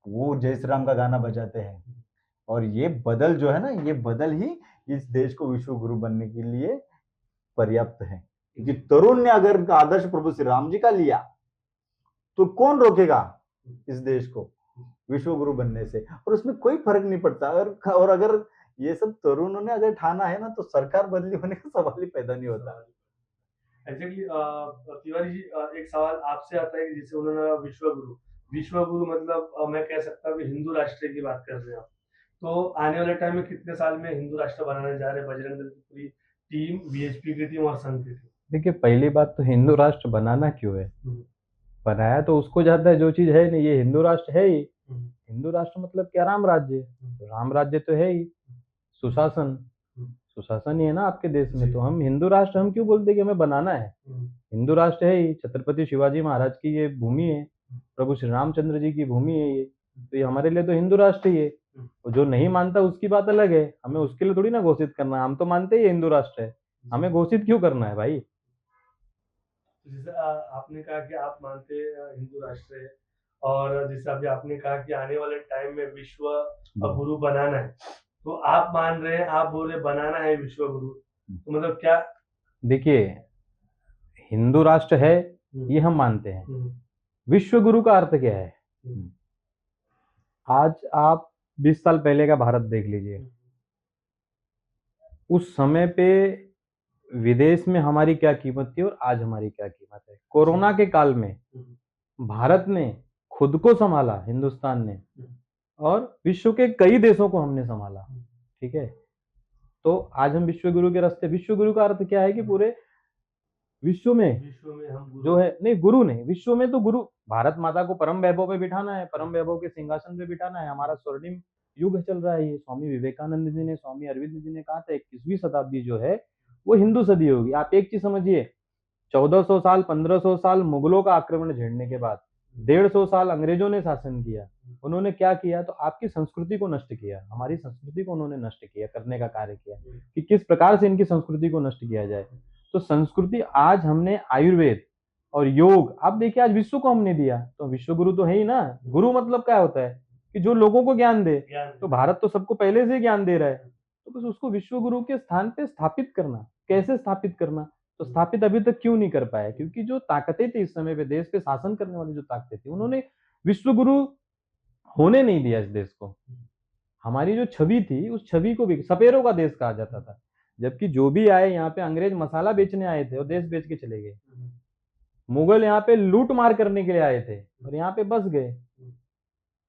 वो जय श्री राम का गाना बजाते हैं। और ये बदल जो है ना, ये बदल ही इस देश को विश्व गुरु बनने के लिए पर्याप्त है। क्योंकि तरुण ने अगर आदर्श प्रभु श्री राम जी का लिया तो कौन रोकेगा इस देश को विश्व गुरु बनने से? और उसमें कोई फर्क नहीं पड़ता। और अगर ये सब तरुणों ने अगर ठाना है ना, तो सरकार बदली होने का सवाल ही पैदा नहीं होता। एक्चुअली तिवारी जी, एक सवाल आपसे आता है कि जैसे उन्होंने विश्व गुरु मतलब मैं कह सकता हूँ कि हिंदू राष्ट्र की बात कर रहे हैं आप, तो आने वाले टाइम में कितने साल में हिंदू राष्ट्र बनाने जा रहे हैं बजरंग दल की पूरी टीम, बीएचपी की टीम और संघ की टीम? देखिए, पहली बात तो हिंदू राष्ट्र बनाना क्यों है? बनाया तो उसको जाता है जो चीज है नहीं, ये हिंदू राष्ट्र है ही। हिंदू राष्ट्र मतलब क्या? राम राज्य। तो राम राज्य तो है ही, सुशासन ही है ना आपके देश में। तो हम हिंदू राष्ट्र हम क्यों बोलते कि हमें बनाना है? हिंदू राष्ट्र है ही, छत्रपति शिवाजी महाराज की ये भूमि है, प्रभु श्री रामचंद्र जी की भूमि है ये, तो ये हमारे लिए तो हिंदू राष्ट्र ही है। और जो नहीं मानता उसकी बात अलग है, हमें उसके लिए थोड़ी ना घोषित करना है। हम तो मानते ही हिंदू राष्ट्र है, हमें घोषित क्यों करना है भाई? जैसे आपने कहा कि आप मानते हिंदू राष्ट्र है, और जैसे अभी आपने कहा कि आने वाले टाइम में विश्व गुरु बनाना है, तो आप मान रहे हैं, आप बोल रहे बनाना है विश्व गुरु, तो मतलब क्या? देखिए, हिंदू राष्ट्र है ये हम मानते हैं, विश्व गुरु का अर्थ क्या है? आज आप 20 साल पहले का भारत देख लीजिए, उस समय पे विदेश में हमारी क्या कीमत थी और आज हमारी क्या कीमत है। कोरोना के काल में भारत ने खुद को संभाला, हिंदुस्तान ने, और विश्व के कई देशों को हमने संभाला, ठीक है। तो आज हम विश्व गुरु के रास्ते, विश्व गुरु का अर्थ क्या है कि पूरे विश्व में हम गुरु जो है, नहीं गुरु नहीं, विश्व में तो गुरु, भारत माता को परम वैभव पे बिठाना है, परम वैभव के सिंहासन पे बिठाना है। हमारा स्वर्णिम युग चल रहा है ये। स्वामी विवेकानंद जी ने, स्वामी अरविंद जी ने कहा था 21वीं शताब्दी जो है वो हिंदू सदी होगी। आप एक चीज समझिए, 1400 साल 1500 साल मुगलों का आक्रमण झेलने के बाद 150 साल अंग्रेजों ने शासन किया। उन्होंने क्या किया, तो आपकी संस्कृति को नष्ट किया, हमारी संस्कृति को उन्होंने नष्ट किया, करने का कार्य किया कि किस प्रकार से इनकी संस्कृति को नष्ट किया जाए। तो संस्कृति आज हमने आयुर्वेद और योग, आप देखिए आज विश्व को हमने दिया। तो विश्व गुरु तो है ही ना। गुरु मतलब क्या होता है कि जो लोगों को ज्ञान दे। तो भारत तो सबको पहले से ज्ञान दे रहा है, तो बस उसको विश्व गुरु के स्थान पे स्थापित करना। कैसे स्थापित करना, तो स्थापित अभी तक क्यों नहीं कर पाया, क्योंकि जो ताकतें थी इस समय पे देश पे शासन करने वाली जो ताकतें थी, उन्होंने विश्व गुरु होने नहीं दिया इस देश को। हमारी जो छवि थी उस छवि को भी सपेरों का देश कहा जाता था, जबकि जो भी आए यहाँ पे अंग्रेज मसाला बेचने आए थे और देश बेच के चले गए। मुगल यहाँ पे लूट मार करने के लिए आए थे और यहाँ पे बस गए।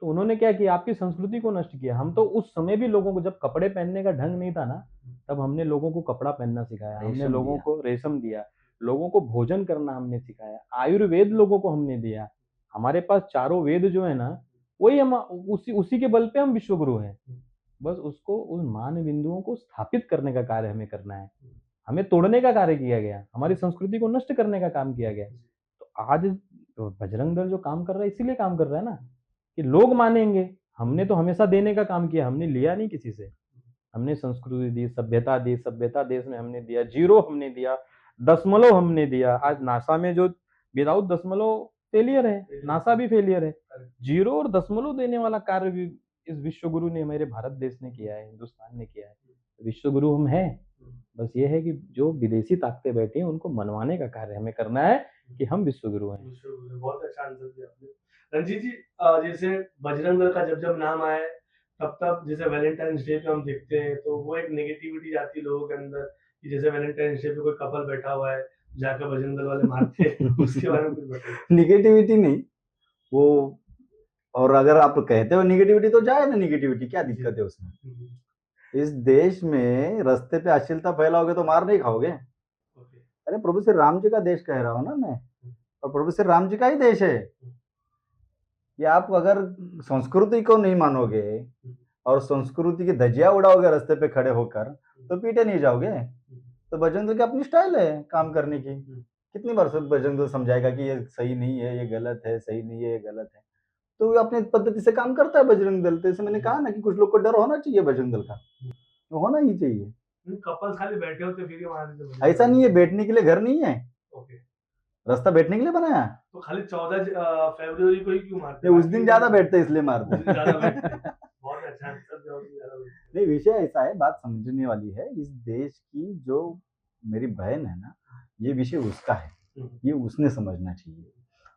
तो उन्होंने क्या किया, आपकी संस्कृति को नष्ट किया। हम तो उस समय भी लोगों को, जब कपड़े पहनने का ढंग नहीं था ना, तब हमने लोगों को कपड़ा पहनना सिखाया, हमने लोगों को रेशम दिया, लोगों को भोजन करना हमने सिखाया, आयुर्वेद लोगों को हमने दिया। हमारे पास चारों वेद जो है ना, वही हम उसी के बल पे हम विश्व गुरु हैं। बस उसको, उन मान बिंदुओं को स्थापित करने का कार्य हमें करना है। हमें तोड़ने का कार्य किया गया, हमारी संस्कृति को नष्ट करने का काम किया गया। तो आज तो बजरंग दल जो काम कर रहा है इसीलिए काम कर रहा है ना, कि लोग मानेंगे। हमने तो हमेशा देने का काम किया, हमने लिया नहीं किसी से। हमने संस्कृति दी, सभ्यता दी, सभ्यता देश में हमने दिया, जीरो हमने दिया, दशमलव हमने दिया। आज नासा में जो विदाउट दशमलव फेलियर है, नासा भी फेलियर है। जीरो और दशमलव देने वाला कार्य भी इस विश्व गुरु ने, मेरे भारत देश ने किया है, हिंदुस्तान ने किया है। विश्व गुरु हम हैं। बस ये है कि जो विदेशी ताकतें बैठी हैं उनको मनवाने का कार्य हमें करना है कि हम विश्व गुरु हैं। विश्व गुरु, बहुत अच्छा आंसर दिया आपने। रंजीत जी, जैसे बजरंग दल का जब नाम आया है, तब जैसे वैलेंटाइंस डे पे हम देखते हैं तो वो एक नेगेटिविटी जाती है लोगों के अंदर कि जैसे वैलेंटाइंस डे पे कोई कपल बैठा हुआ है, जाकर बजरंग दल वाले मारते हैं। उसके बारे में कुछ बताइए। निगेटिविटी नहीं वो, और अगर आप कहते हो निगेटिविटी तो जाए ना, निगेटिविटी क्या दिक्कत है उसमें। इस देश में रास्ते पे अश्लीलता फैलाओगे तो मार नहीं खाओगे। अरे प्रभु श्री राम जी का देश कह रहा हूँ ना मैं, और प्रभु श्री राम जी का ही देश है। ये आप अगर संस्कृति को नहीं मानोगे और संस्कृति की धज्जियां उड़ाओगे रास्ते पे खड़े होकर, तो पीटे नहीं जाओगे। तो बजरंग दल की अपनी स्टाइल है काम करने की। कितनी बार बजरंग दल समझाएगा कि ये सही नहीं है, ये गलत है, सही नहीं है, ये गलत है। तो वो अपनी पद्धति से काम करता है बजरंग दल। तो मैंने कहा ना कि कुछ लोग को डर होना चाहिए बजरंग दल का, तो होना ही चाहिए। कपल्स खाली बैठे होते फिर ऐसा नहीं है, बैठने के लिए घर नहीं है, रास्ता बैठने के लिए बनाया। तो खाली 14 फरवरी को ही क्यों मारते? उस दिन ज्यादा बैठते इसलिए मारते। बहुत अच्छा आंसर। नहीं, विषय ऐसा है, बात समझने वाली है। इस देश की जो मेरी बहन है ना, ये विषय उसका है, ये उसने समझना चाहिए।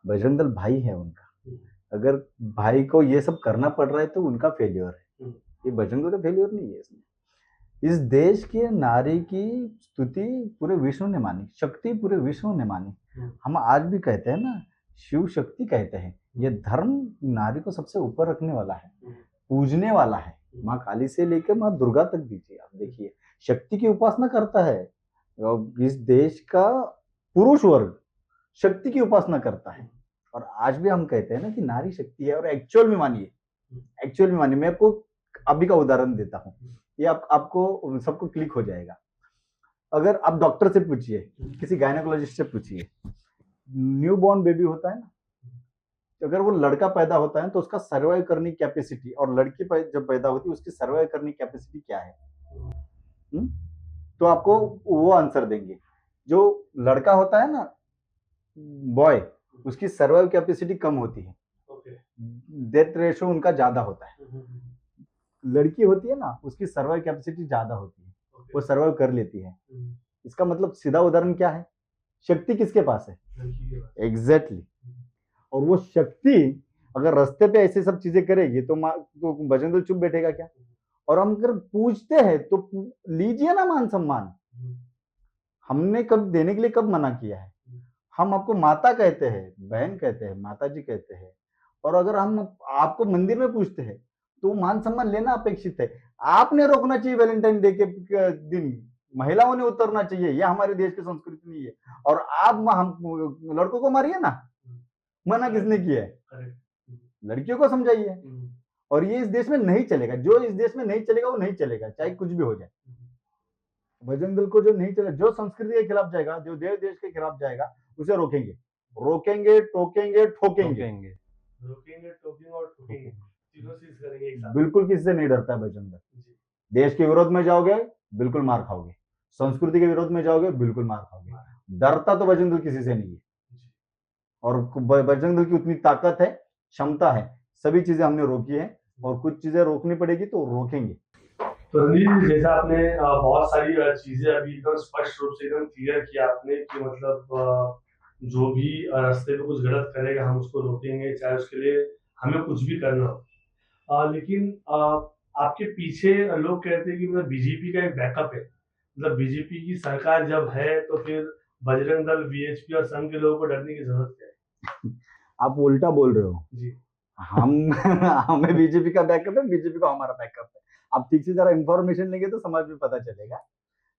बजरंग दल भाई है उनका। अगर भाई को ये सब करना पड़ रहा है तो उनका फेलियर है, ये बजरंग दल का फेलियर नहीं है इसमें। इस देश के नारी की स्तुति पूरे विश्व ने मानी, शक्ति पूरे विश्व ने मानी। हम आज भी कहते हैं ना, शिव शक्ति कहते हैं। ये धर्म नारी को सबसे ऊपर रखने वाला है, पूजने वाला है। माँ काली से लेकर माँ दुर्गा तक दीजिए, आप देखिए शक्ति की उपासना करता है। इस देश का पुरुष वर्ग शक्ति की उपासना करता है। और आज भी हम कहते हैं ना कि नारी शक्ति है, और एक्चुअल में मानिए, एक्चुअल में मानिए। मैं आपको अभी का उदाहरण देता हूँ, ये आपको सबको क्लिक हो जाएगा। अगर आप डॉक्टर से पूछिए, किसी गायनेकोलॉजिस्ट से पूछिए, न्यूबॉर्न बेबी होता है ना, अगर वो लड़का पैदा होता है तो उसका सर्वाइव करने की कैपेसिटी, और लड़की जब पैदा होती है उसकी सर्वाइव करने की कैपेसिटी क्या है? तो आपको वो आंसर देंगे। जो लड़का होता है ना, बॉय, उसकी सर्वाइव कैपेसिटी कम होती है, डेथ रेशो उनका ज्यादा होता है। लड़की होती है ना, उसकी सर्वाइव कैपेसिटी ज्यादा होती है, वो सर्वाइव कर लेती है। इसका मतलब सीधा उदाहरण क्या है? शक्ति किसके पास है? एग्जैक्टली। और वो शक्ति अगर रास्ते पे ऐसे सब चीजें करेगी तो तो बजरंग दल चुप बैठेगा क्या? और हम अगर पूछते हैं तो लीजिए ना मान सम्मान, हमने कब देने के लिए कब मना किया है? हम आपको माता कहते हैं, बहन कहते हैं, माता जी कहते हैं, और अगर हम आपको मंदिर में पूछते हैं तो मान सम्मान लेना अपेक्षित है। आपने रोकना चाहिए वैलेंटाइन डे के दिन, महिलाओं ने उतरना चाहिए, यह हमारे देश की संस्कृति नहीं है। और आप हम लड़कों को मारिए ना, मना किसने किया है? लड़कियों को समझाइए। और ये इस देश में नहीं चलेगा, जो इस देश में नहीं चलेगा वो नहीं चलेगा, चाहे कुछ भी हो जाए। बजरंग दल को जो नहीं चलेगा, जो संस्कृति के खिलाफ जाएगा, जो देश देश के खिलाफ जाएगा, उसे रोकेंगे, रोकेंगे, टोकेंगे, ठोकेंगे। रोकेंगे, टोकेंगे और ठोकेंगे, तीनों चीज करेंगे एक साथ। बिल्कुल किसी से नहीं डरता है बजरंग दल। देश के विरोध में जाओगे बिल्कुल मार खाओगे, संस्कृति के विरोध में जाओगे बिल्कुल मार खाओगे। डरता तो बजरंग दल किसी से नहीं है। और बजरंग दल की उतनी ताकत है, क्षमता है, सभी चीजें हमने रोकी है और कुछ चीजें रोकनी पड़ेगी तो रोकेंगे। तो रणवीर जी, जैसा आपने बहुत सारी चीजें अभी एकदम स्पष्ट रूप से एकदम क्लियर किया आपने कि मतलब जो भी रास्ते पे कुछ गलत करेगा हम उसको रोकेंगे, चाहे उसके लिए हमें कुछ भी करना हो। लेकिन आपके पीछे लोग कहते हैं कि मतलब बीजेपी का एक बैकअप है, मतलब बीजेपी की सरकार जब है तो फिर बजरंग दल, वीएचपी और संघ के लोगों को डरने की जरूरत है। आप उल्टा बोल रहे हो जी। हम हमें बीजेपी का बैकअप है, बीजेपी को हमारा बैकअप है। आप ठीक से जरा इंफॉर्मेशन लेंगे तो समाज में पता चलेगा।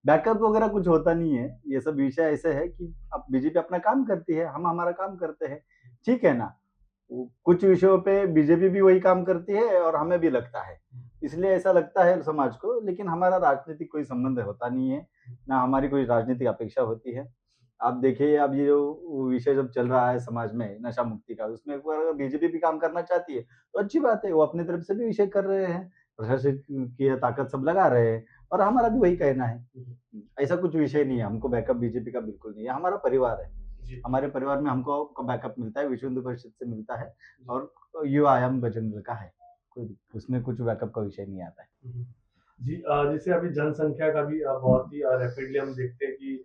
बैकअप वगैरह कुछ होता नहीं है, ये सब विषय ऐसे है कि अब बीजेपी अपना काम करती है, हम हमारा काम करते हैं, ठीक है ना। कुछ विषयों पे बीजेपी भी वही काम करती है और हमें भी लगता है, इसलिए ऐसा लगता है समाज को, लेकिन हमारा राजनीतिक कोई संबंध होता नहीं है, ना हमारी कोई राजनीतिक अपेक्षा होती है। आप देखिए अब ये जो विषय जब चल रहा है समाज में नशा मुक्ति का, उसमें अगर बीजेपी भी काम करना चाहती है तो अच्छी बात है, वो अपनी तरफ से भी विषय कर रहे हैं, प्रशासन की ताकत सब लगा रहे हैं, और हमारा भी वही कहना है। ऐसा कुछ विषय नहीं है, हमको बैकअप बीजेपी का बिल्कुल नहीं है, हमारा परिवार है, हमारे परिवार में हमको बैकअप मिलता है, विश्व हिंदू परिषद से मिलता है, और युवा आयाम बजरंग दल का है, कोई उसमें कुछ बैकअप का विषय नहीं आता है। जी, जैसे अभी जनसंख्या का भी बहुत ही रैपिडली हम देखते हैं कि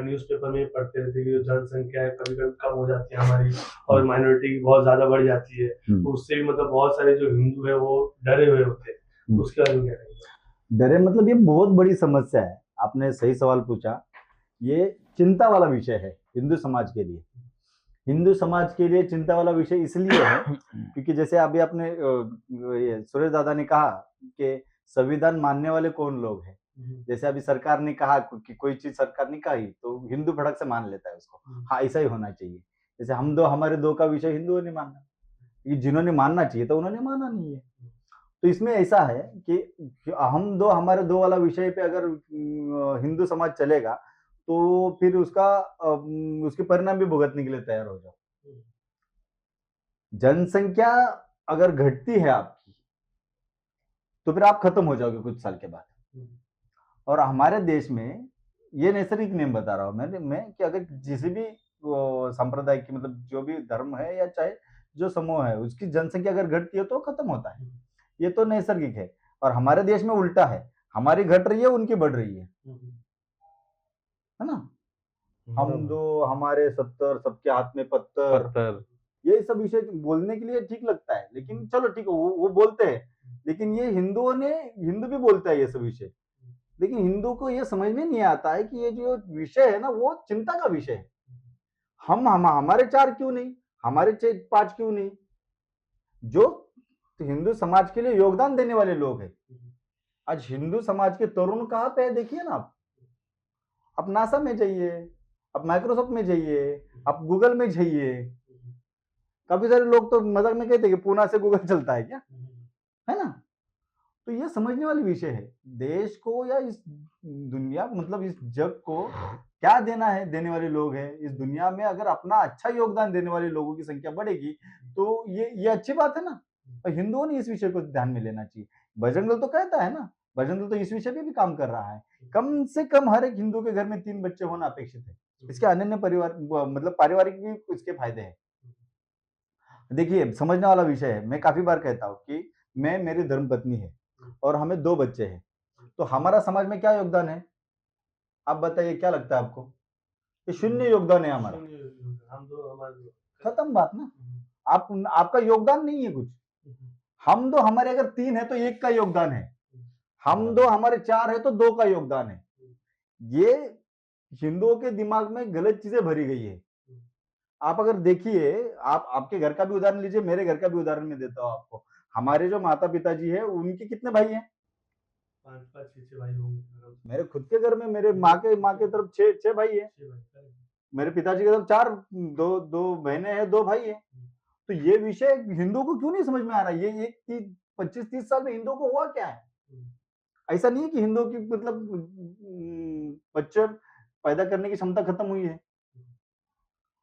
न्यूज़पेपर में पढ़ते रहते हैं कि जो जनसंख्या है कभी कभी कम हो जाती है हमारी, और माइनॉरिटी की बहुत ज्यादा बढ़ जाती है, तो उससे भी मतलब बहुत सारे जो हिंदू है वो डरे हुए होते हैं, उसके बारे में क्या कहेंगे? डरे मतलब ये बहुत बड़ी समस्या है, आपने सही सवाल पूछा। ये चिंता वाला विषय है हिंदू समाज के लिए। हिंदू समाज के लिए चिंता वाला विषय इसलिए है क्योंकि जैसे अभी आपने सुरेश दादा ने कहा कि संविधान मानने वाले कौन लोग हैं। जैसे अभी सरकार ने कहा कि कोई चीज सरकार ने कही तो हिंदू फटक से मान लेता है उसको, हाँ ऐसा ही होना चाहिए। जैसे हम दो हमारे दो का विषय हिंदुओं ने माना, ये जिन्होंने मानना चाहिए तो उन्होंने माना नहीं है। तो इसमें ऐसा है कि हम दो हमारे दो वाला विषय पे अगर हिंदू समाज चलेगा तो फिर उसके परिणाम भी भुगतने के लिए तैयार हो जाओ। जनसंख्या अगर घटती है आपकी तो फिर आप खत्म हो जाओगे कुछ साल के बाद। और हमारे देश में ये नैसर्गिक नियम बता रहा हूं मैं कि अगर किसी भी संप्रदाय की मतलब जो भी धर्म है या चाहे जो समूह है उसकी जनसंख्या अगर घटती है तो खत्म होता है, ये तो नैसर्गिक है। और हमारे देश में उल्टा है, हमारी घट रही है उनकी बढ़ रही है ना। हम दो हमारे 70 सबके हाथ में पत्थर, ये सब विषय बोलने के लिए ठीक लगता है, लेकिन चलो ठीक है वो बोलते हैं, लेकिन ये हिंदू भी बोलता है ये सब विषय, लेकिन हिंदू को ये समझ में नहीं आता है कि ये जो विषय है ना वो चिंता का विषय है। हमारे 4 क्यों नहीं, हमारे 5 क्यों नहीं, जो हिंदू समाज के लिए योगदान देने वाले लोग हैं। आज हिंदू समाज के तरुण कहाँ पे है देखिए ना, आप नासा में जाइए, आप माइक्रोसॉफ्ट में जाइए, आप गूगल में जाइए। काफी सारे लोग तो मजाक में कहते हैं कि पूना से गूगल चलता है क्या, है ना। तो ये समझने वाली विषय है, देश को या इस दुनिया मतलब इस जग को क्या देना है, देने वाले लोग हैं इस दुनिया में। अगर अपना अच्छा योगदान देने वाले लोगों की संख्या बढ़ेगी तो ये अच्छी बात है ना। और हिंदुओं ने इस विषय को ध्यान में लेना चाहिए। बजरंग दल तो कहता है ना, बजरंग दल तो इस विषय पे भी काम कर रहा है। कम से कम हर एक हिंदू के घर में 3 बच्चे होना अपेक्षित है। इसके अन्य परिवार मतलब पारिवारिक भी इसके फायदे हैं। देखिए समझने वाला विषय है। मैं काफी बार कहता हूँ कि मेरी धर्म पत्नी है और हमें 2 बच्चे हैं, तो हमारा समाज में क्या योगदान है आप बताइए, क्या लगता है आपको? ये शून्य योगदान है हमारा, खत्म बात ना। आपका योगदान नहीं है कुछ। हम दो, हमारे अगर 3 है तो 1 का योगदान है, हम दो हमारे 4 है तो 2 का योगदान है। ये हिंदुओं के दिमाग में गलत चीजें भरी गई है। आप अगर देखिए, आप आपके घर का भी उदाहरण लीजिए, मेरे घर का भी उदाहरण मैं देता हूँ आपको। हमारे जो माता पिताजी है उनके कितने भाई हैं? 5 6 भाई होंगे। मेरे खुद के घर में मेरे माँ के तरफ 6 भाई है। मेरे पिताजी की तरफ 4, 2 बहनें हैं, 2 भाई हैं। तो ये विषय हिंदुओं को क्यों नहीं समझ में आ रहा? ये 25-30 साल में हिंदुओं को हुआ क्या है? ऐसा नहीं है कि हिंदुओं की मतलब बच्चे पैदा करने की क्षमता खत्म हुई है।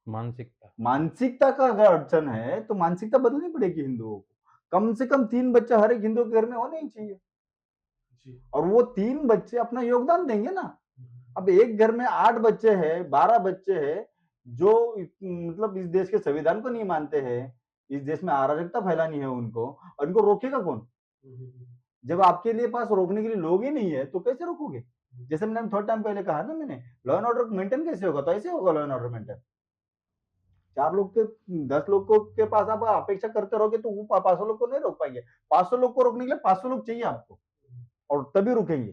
मानसिकता का अगर अड़चन है तो मानसिकता बदलनी पड़ेगी हिंदुओं को। कम से कम 3 बच्चे हर एक हिंदू के घर में होने ही चाहिए, और वो 3 बच्चे अपना योगदान देंगे ना। अब एक घर में 8 बच्चे हैं, 12 बच्चे हैं जो मतलब इस देश के संविधान को नहीं मानते हैं, इस देश में अराजकता फैलानी है उनको, और इनको रोकेगा कौन? जब आपके लिए पास रोकने के लिए लोग ही नहीं है तो कैसे रोकोगे? जैसे मैंने थोड़ा टाइम पहले कहा ना, मैंने लॉ एंड ऑर्डर मेंटेन कैसे होगा? तो ऐसे होगा लॉ एंड ऑर्डर मेंटेन। 4 लोग के 10 लोगों के पास आप अपेक्षा करते रहोगे तो वो 500 लोग को नहीं रोक पाएंगे। 500 लोग को रोकने के लिए 500 लोग चाहिए आपको, और तभी रुकेंगे।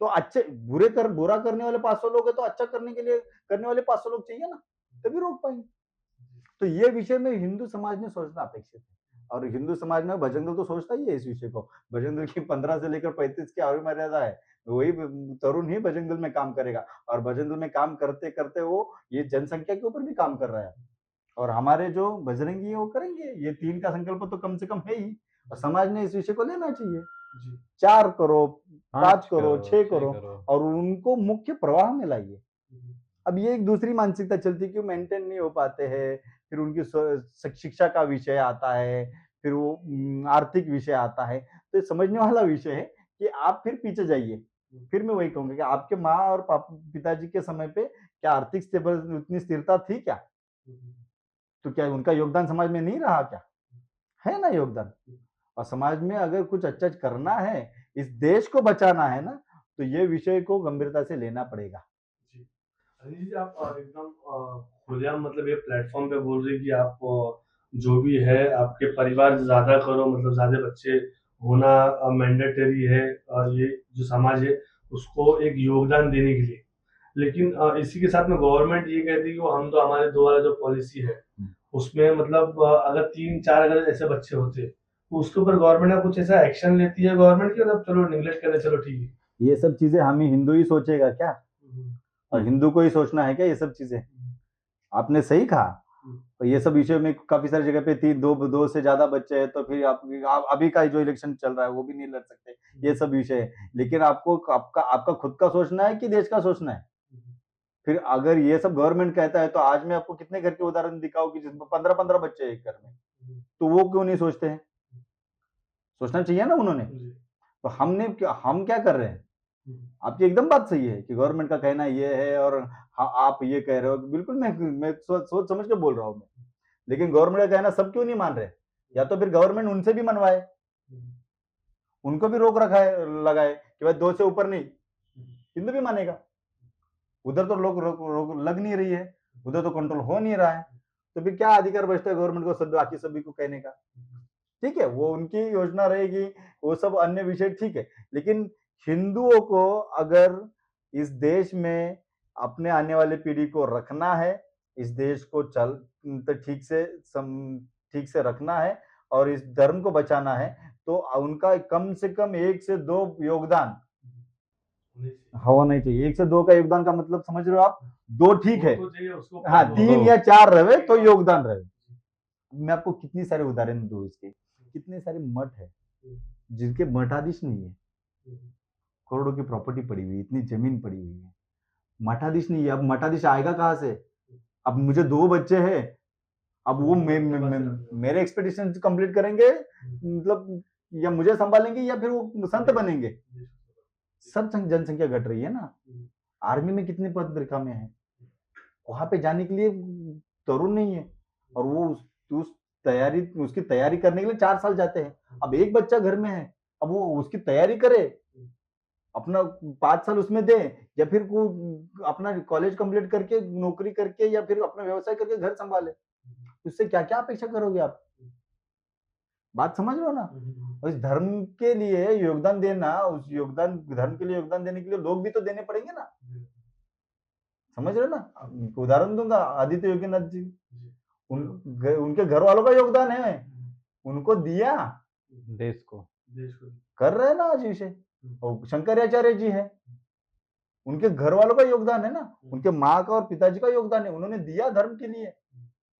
तो अच्छे बुरा करने वाले 500 लोग है तो अच्छा करने के लिए करने वाले 500 लोग चाहिए ना, तभी रोक पाएंगे। तो ये विषय में हिंदू समाज ने सोचना अपेक्षित है, और हिंदू समाज में बजरंग दल तो सोचता ही है इस विषय को। बजरंग दल की 15 से लेकर 35 की आयु मर्यादा है, वही तरुण ही बजरंग दल में काम करेगा, और बजरंग दल में काम करते करते वो ये जनसंख्या के ऊपर भी काम कर रहा है। और हमारे जो बजरंगी है वो करेंगे, ये 3 का संकल्प तो कम से कम है ही, और समाज ने इस विषय को लेना चाहिए। 4 करो, 5 करो, 6 करो, और उनको मुख्य प्रवाह में लाइए। अब ये एक दूसरी मानसिकता चलती है कि मेंटेन नहीं हो पाते हैं, फिर उनकी शिक्षा का विषय आता है, फिर वो आर्थिक विषय आता है। तो ये समझने वाला विषय है कि आप फिर पीछे जाइए। फिर मैं वही कहूंगा कि आपके माँ और पिताजी के समय पे क्या आर्थिक उतनी स्थिरता थी क्या? तो क्या उनका योगदान समाज में नहीं रहा क्या? है ना योगदान। और समाज में अगर कुछ अच्छा करना है, इस देश को बचाना है ना, तो ये विषय को गंभीरता से लेना पड़ेगा। अनिल जी, आप एकदम खुलेआम मतलब ये प्लेटफॉर्म पे बोल रहे हैं कि आप जो भी है आपके परिवार ज्यादा करो, मतलब ज्यादा बच्चे होना मैंडेटरी है, और ये जो समाज है उसको एक योगदान देने के लिए। लेकिन इसी के साथ में गवर्नमेंट ये कहती है कि वो हम तो हमारे द्वारा जो पॉलिसी है उसमें मतलब अगर 3-4 अगर ऐसे बच्चे होते तो उसके ऊपर गवर्नमेंट का कुछ ऐसा एक्शन लेती है गवर्नमेंट की, मतलब चलो निगलेक्ट करे, चलो ठीक है। ये सब चीजें हम ही हिंदू ही सोचेगा क्या? और हिंदू को ही सोचना है क्या ये सब चीजें? आपने सही कहा। तो ये सब विषय में काफी सारी जगह पे 2 से ज्यादा बच्चे हैं तो फिर आप अभी का जो इलेक्शन चल रहा है वो भी नहीं लड़ सकते, ये सब विषय है। लेकिन आपको आपका खुद का सोचना है कि देश का सोचना है? फिर अगर ये सब गवर्नमेंट कहता है तो आज मैं आपको कितने घर के उदाहरण दिखाऊं कि जिसमें 15-15 बच्चे हैं एक घर में, तो वो क्यों नहीं सोचते हैं? सोचना चाहिए ना उन्होंने। तो हम क्या कर रहे हैं? आपकी एकदम बात सही है कि गवर्नमेंट का कहना ये है और आप ये कह रहे हो, बिल्कुल मैं सोच समझ के बोल रहा हूँ मैं। लेकिन गवर्नमेंट का कहना सब क्यों नहीं मान रहे? या तो फिर गवर्नमेंट उनसे भी मनवाए, उनको भी रोक लगाए कि भाई 2 से ऊपर नहीं, हिंदू भी मानेगा। उधर तो लोग लग नहीं रही है, उधर तो कंट्रोल हो नहीं रहा है, तो फिर क्या अधिकार बचता है गवर्नमेंट को बाकी सभी को कहने का? ठीक है, वो उनकी योजना रहेगी, वो सब अन्य विषय ठीक है। लेकिन हिंदुओं को अगर इस देश में अपने आने वाली पीढ़ी को रखना है, इस देश को ठीक से रखना है और इस धर्म को बचाना है, तो उनका कम से कम 1 से 2 योगदान होना ही चाहिए। 1 से 2 का योगदान का मतलब समझ रहे हो आप? 2 ठीक है, हाँ 3 या 4 रहे तो योगदान रहे। मैं आपको कितनी सारे उदाहरण दूं इसके, कितने सारे मठ है जिनके मठाधीश नहीं है, करोड़ों की प्रॉपर्टी पड़ी हुई है, इतनी जमीन पड़ी हुई है, मठाधीश नहीं है। अब मठाधीश आएगा कहाँ से? अब मुझे 2 बच्चे हैं, अब वो मेरे एक्सपेक्टेशन कंप्लीट करेंगे मतलब, या मुझे संभालेंगे या फिर वो संत बनेंगे? सब जनसंख्या घट रही है ना। आर्मी में कितने पद रिका में है, वहां पे जाने के लिए तरुण नहीं है, और वो उसकी तैयारी करने के लिए 4 साल जाते हैं। अब एक बच्चा घर में है, अब वो उसकी तैयारी करे, अपना 5 साल उसमें दे, या फिर वो अपना कॉलेज कंप्लीट करके नौकरी करके या फिर अपना व्यवसाय करके घर संभाले। उससे क्या क्या अपेक्षा करोगे आप? बात समझ रहे हो ना? और इस धर्म के लिए योगदान देना, उस योगदान धर्म के लिए योगदान देने के लिए लोग भी तो देने पड़ेंगे ना। समझ रहे हो ना? उदाहरण दूंगा, आदित्य योगीनाथ जी, उनके घर वालों का योगदान है, उनको दिया, देश को कर रहे हैं ना आज इसे। और शंकराचार्य जी है, उनके घर वालों का योगदान है ना, उनके माँ का और पिताजी का योगदान है, उन्होंने दिया धर्म के लिए,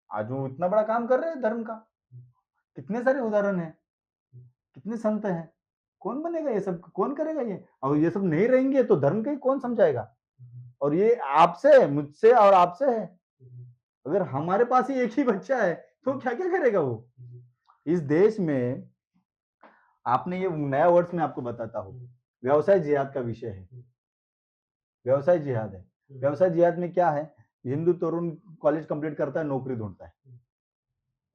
आज वो इतना बड़ा काम कर रहे हैं धर्म का। कितने सारे उदाहरण हैं, कितने संत हैं। कौन बनेगा ये सब, कौन करेगा ये? और ये सब नहीं रहेंगे तो धर्म का कौन समझाएगा? और ये आपसे, मुझसे और आपसे है। अगर हमारे पास ही एक ही बच्चा है तो क्या क्या करेगा वो? इस देश में आपने ये नया वर्ड्स में आपको बताता हूँ, व्यवसाय जिहाद का विषय है। व्यवसाय जिहाद है। व्यवसाय जिहाद में क्या है? हिंदू तरुण कॉलेज कंप्लीट करता है, नौकरी ढूंढता है,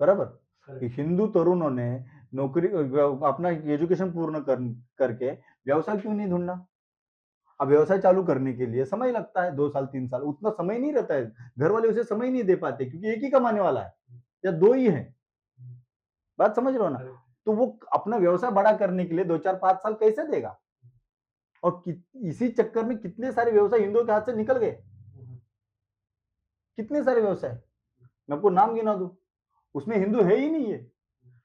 बराबर। हिंदू तरुणों ने नौकरी, अपना एजुकेशन पूर्ण करके व्यवसाय क्यों नहीं ढूंढना? अब व्यवसाय चालू करने के लिए समय लगता है, 2 साल 3 साल, उतना समय नहीं रहता है, घर वाले उसे समय नहीं दे पाते, क्योंकि एक ही कमाने वाला है या 2 ही है। बात समझ रहे हो ना? तो वो अपना व्यवसाय बड़ा करने के लिए 2 4 5 साल कैसे देगा? और इसी चक्कर में कितने सारे व्यवसाय हिंदुओं के हाथ से निकल गए। कितने सारे व्यवसाय, मैं आपको नाम गिना दूं, उसमें हिंदू है ही नहीं है।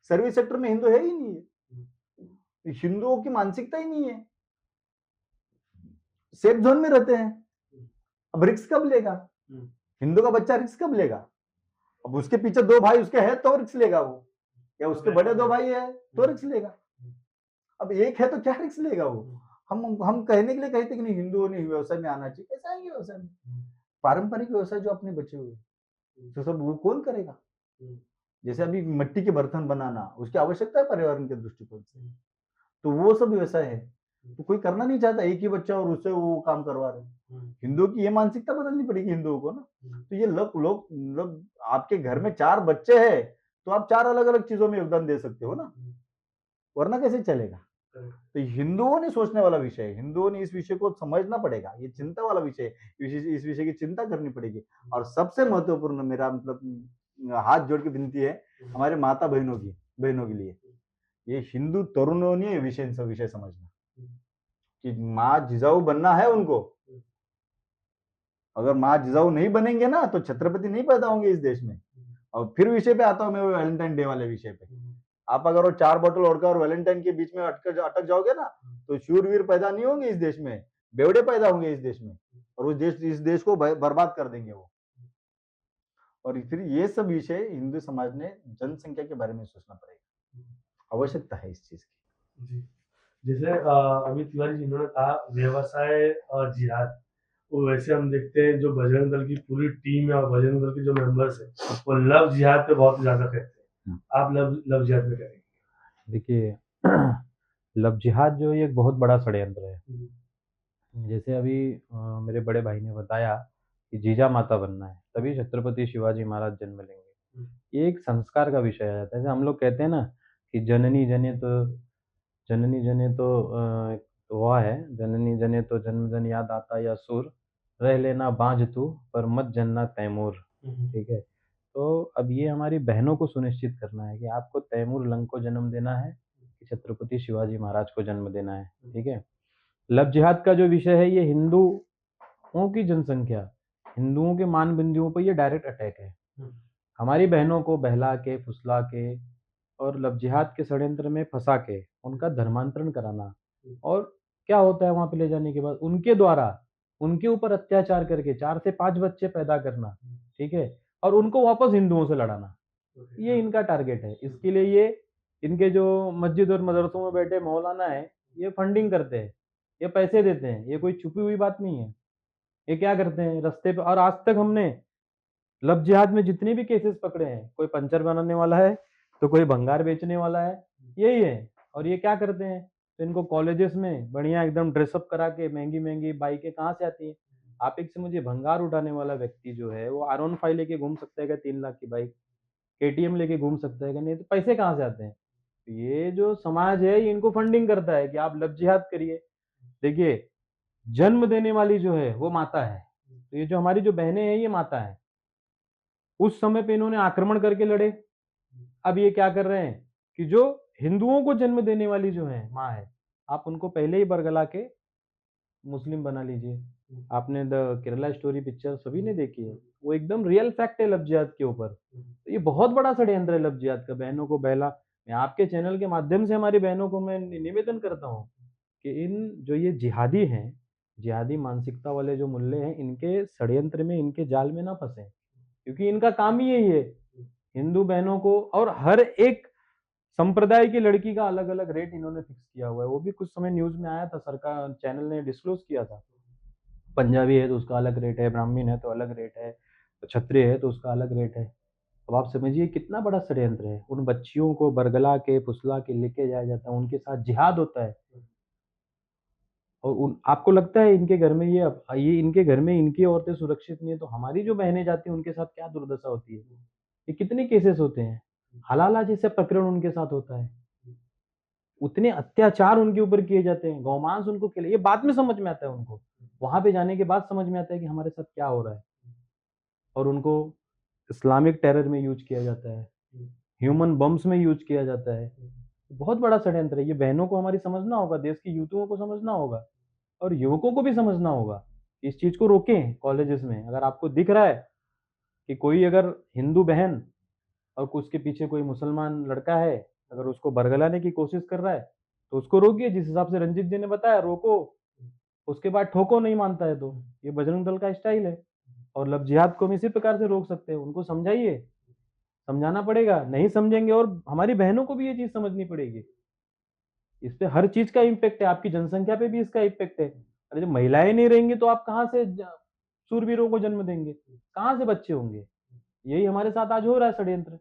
सर्विस सेक्टर में हिंदू है ही नहीं है, हिंदुओं की मानसिकता ही नहीं है, सेफ जोन में रहते हैं। अब रिस्क कब लेगा? हिंदू का बच्चा रिस्क कब लेगा? अब उसके पीछे 2 भाई उसके है तो रिस्क लेगा वो, या उसके बड़े 2 भाई है तो रिस्क लेगा। अब एक है तो क्या रिस्क लेगा वो? हम कहने के लिए कहते कि नहीं हिंदुओं ने व्यवसाय में आना चाहिए, कैसे आएंगे व्यवसाय में? पारंपरिक व्यवसाय जो अपने बचे हुए तो सब वो कौन करेगा? जैसे अभी मिट्टी के बर्तन बनाना, उसकी आवश्यकता है पर्यावरण के दृष्टिकोण से, तो वो सब व्यवसाय है, तो कोई करना नहीं चाहता, एक ही बच्चा और उससे वो काम करवा रहे। हिंदुओं की ये मानसिकता बदलनी पड़ेगी हिंदुओं को ना। तो ये लोग आपके घर में 4 बच्चे हैं तो आप 4 अलग अलग चीजों में योगदान दे सकते हो ना, वरना कैसे चलेगा? तो हिंदुओं ने सोचने वाला विषय है, हिंदुओं ने इस विषय को समझना पड़ेगा, ये चिंता वाला विषय है, इस विषय की चिंता करनी पड़ेगी। और सबसे महत्वपूर्ण मेरा मतलब हाथ जोड़ के विनती है हमारे माता बहनों के लिए, ये हिंदू तरुणों ने विषय समझना कि माँ जिजाऊ बनना है उनको। अगर माँ जिजाऊ नहीं बनेंगे ना तो छत्रपति नहीं पैदा होंगे इस देश में। और फिर विषय पे आता हूँ मैं, वैलेंटाइन डे वाले विषय पे। आप अगर वो 4 बोतल ओढ़कर और वैलेंटाइन के बीच में अटक जाओगे ना तो शूरवीर पैदा नहीं होंगे इस देश में, बेवड़े पैदा होंगे इस देश में, और इस देश को बर्बाद कर देंगे वो। और फिर ये सब विषय हिंदू समाज ने जनसंख्या के बारे में सोचना पड़ेगा, आवश्यकता है इस चीज की। जी, जैसे अभी तिवारी जी ने कहा व्यवसाय और जिहाद, वो वैसे हम देखते हैं जो बजरंग दल की पूरी टीम है और बजरंग दल के जो मेंबर्स हैं वो लव जिहाद पे बहुत ज्यादा कहते हैं। आप लव जिहाद पे करेंगे? देखिए लव जिहाद जो ये एक बहुत बड़ा षड्यंत्र है। जैसे अभी मेरे बड़े भाई ने बताया कि जीजा माता बनना है तभी छत्रपति शिवाजी महाराज जन्म लेंगे, ये एक संस्कार का विषय आ जाता है। जैसे हम लोग कहते हैं ना कि जननी जने तो हुआ है, जननी जने तो जन्म जन याद आता या सुर, रह लेना बांझ तू पर मत जनना तैमूर। ठीक है, तो अब ये हमारी बहनों को सुनिश्चित करना है कि आपको तैमूर लंग को जन्म देना है कि छत्रपति शिवाजी महाराज को जन्म देना है। ठीक है, लव जिहाद का जो विषय है ये हिंदुओं की जनसंख्या, हिंदुओं के मान बिंदुओं पर ये डायरेक्ट अटैक है। हमारी बहनों को बहला के फुसला के और लव जिहाद के षड्यंत्र में फंसा के उनका धर्मांतरण कराना, और क्या होता है वहां पे ले जाने के बाद उनके द्वारा उनके ऊपर अत्याचार करके 4 से 5 बच्चे पैदा करना, ठीक है, और उनको वापस हिंदुओं से लड़ाना, ये इनका टारगेट है। इसके लिए ये इनके जो मस्जिद और मदरसों में बैठे मौलाना है ये फंडिंग करते हैं, ये पैसे देते हैं, ये कोई छुपी हुई बात नहीं है। ये क्या करते हैं रास्ते पे, और आज तक हमने लव जिहाद में जितने भी केसेस पकड़े हैं, कोई पंचर बनाने वाला है तो कोई भंगार बेचने वाला है, यही है। और ये क्या करते हैं, तो इनको कॉलेजेस में बढ़िया एकदम ड्रेसअप करा के महंगी महंगी बाइकें कहाँ से आती है? आप एक से मुझे भंगार उठाने वाला व्यक्ति जो है वो R15 लेके घूम सकता है क्या? 3 लाख की बाइक, KTM लेके घूम सकता है क्या? नहीं, तो पैसे कहाँ से आते हैं? ये जो समाज है ये इनको फंडिंग करता है कि आप लव जिहाद करिए। देखिए जन्म देने वाली जो है वो माता है, तो ये जो हमारी जो बहनें हैं ये माता है, उस समय पे इन्होंने आक्रमण करके लड़े। अब ये क्या कर रहे हैं कि जो हिंदुओं को जन्म देने वाली जो है माँ है, आप उनको पहले ही बरगला के मुस्लिम बना लीजिए। आपने द केरला स्टोरी पिक्चर सभी ने देखी है, वो एकदम रियल फैक्ट है लव जिहाद के ऊपर। तो ये बहुत बड़ा षड्यंत्र है लव जिहाद का, बहनों को बहला। मैं आपके चैनल के माध्यम से हमारी बहनों को मैं निवेदन करता हूँ कि इन जो ये जिहादी हैं, जिहादी मानसिकता वाले जो मुल्ले हैं, इनके षड्यंत्र में, इनके जाल में ना फंसे, क्योंकि इनका काम ही यही है हिंदू बहनों को। और हर एक संप्रदाय की लड़की का अलग अलग रेट इन्होंने फिक्स किया हुआ है। वो भी कुछ समय न्यूज में आया था, सरकार चैनल ने डिस्क्लोज किया था। पंजाबी है तो उसका अलग रेट है, ब्राह्मण है तो अलग रेट है, तो क्षत्रिय है तो उसका अलग रेट है। अब आप समझिए कितना बड़ा षड्यंत्र है। उन बच्चियों को बरगला के फुसला के लेके जाया जाता है, उनके साथ जिहाद होता है। और आपको लगता है इनके घर में ये इनके घर में इनकी औरतें सुरक्षित नहीं है, तो हमारी जो बहनें जाती हैं उनके साथ क्या दुर्दशा होती है। ये कितने केसेस होते हैं, हलाला जैसे प्रकरण उनके साथ होता है, उतने अत्याचार उनके ऊपर किए जाते हैं, गौमांस उनको खिला, ये बाद में समझ में आता है उनको। वहां पे जाने के बाद समझ में आता है कि हमारे साथ क्या हो रहा है। और उनको इस्लामिक टेरर में यूज किया जाता है, ह्यूमन बम्स में यूज किया जाता है। बहुत बड़ा षड्यंत्र है। ये बहनों को हमारी समझना होगा, देश की युवतियों को समझना होगा और युवकों को भी समझना होगा। इस चीज को रोकें कॉलेजेस में। अगर आपको दिख रहा है कि कोई अगर हिंदू बहन और उसके पीछे कोई मुसलमान लड़का है, अगर उसको बरगलाने की कोशिश कर रहा है तो उसको रोकिए। जिस हिसाब से रंजीत जी ने बताया, रोको, उसके बाद ठोको, नहीं मानता है तो। ये बजरंग दल का स्टाइल है। और लव जिहाद को हम इसी प्रकार से रोक सकते हैं। उनको समझाइए, समझाना पड़ेगा, नहीं समझेंगे। और हमारी बहनों को भी ये चीज समझनी पड़ेगी। इस पे हर चीज का इम्पेक्ट है, आपकी जनसंख्या पे भी इसका इम्पेक्ट है। अरे जब महिलाएं नहीं रहेंगी तो आप कहाँ से सूरवीरों को जन्म देंगे, कहाँ से बच्चे होंगे। यही हमारे साथ आज हो रहा है षड्यंत्र।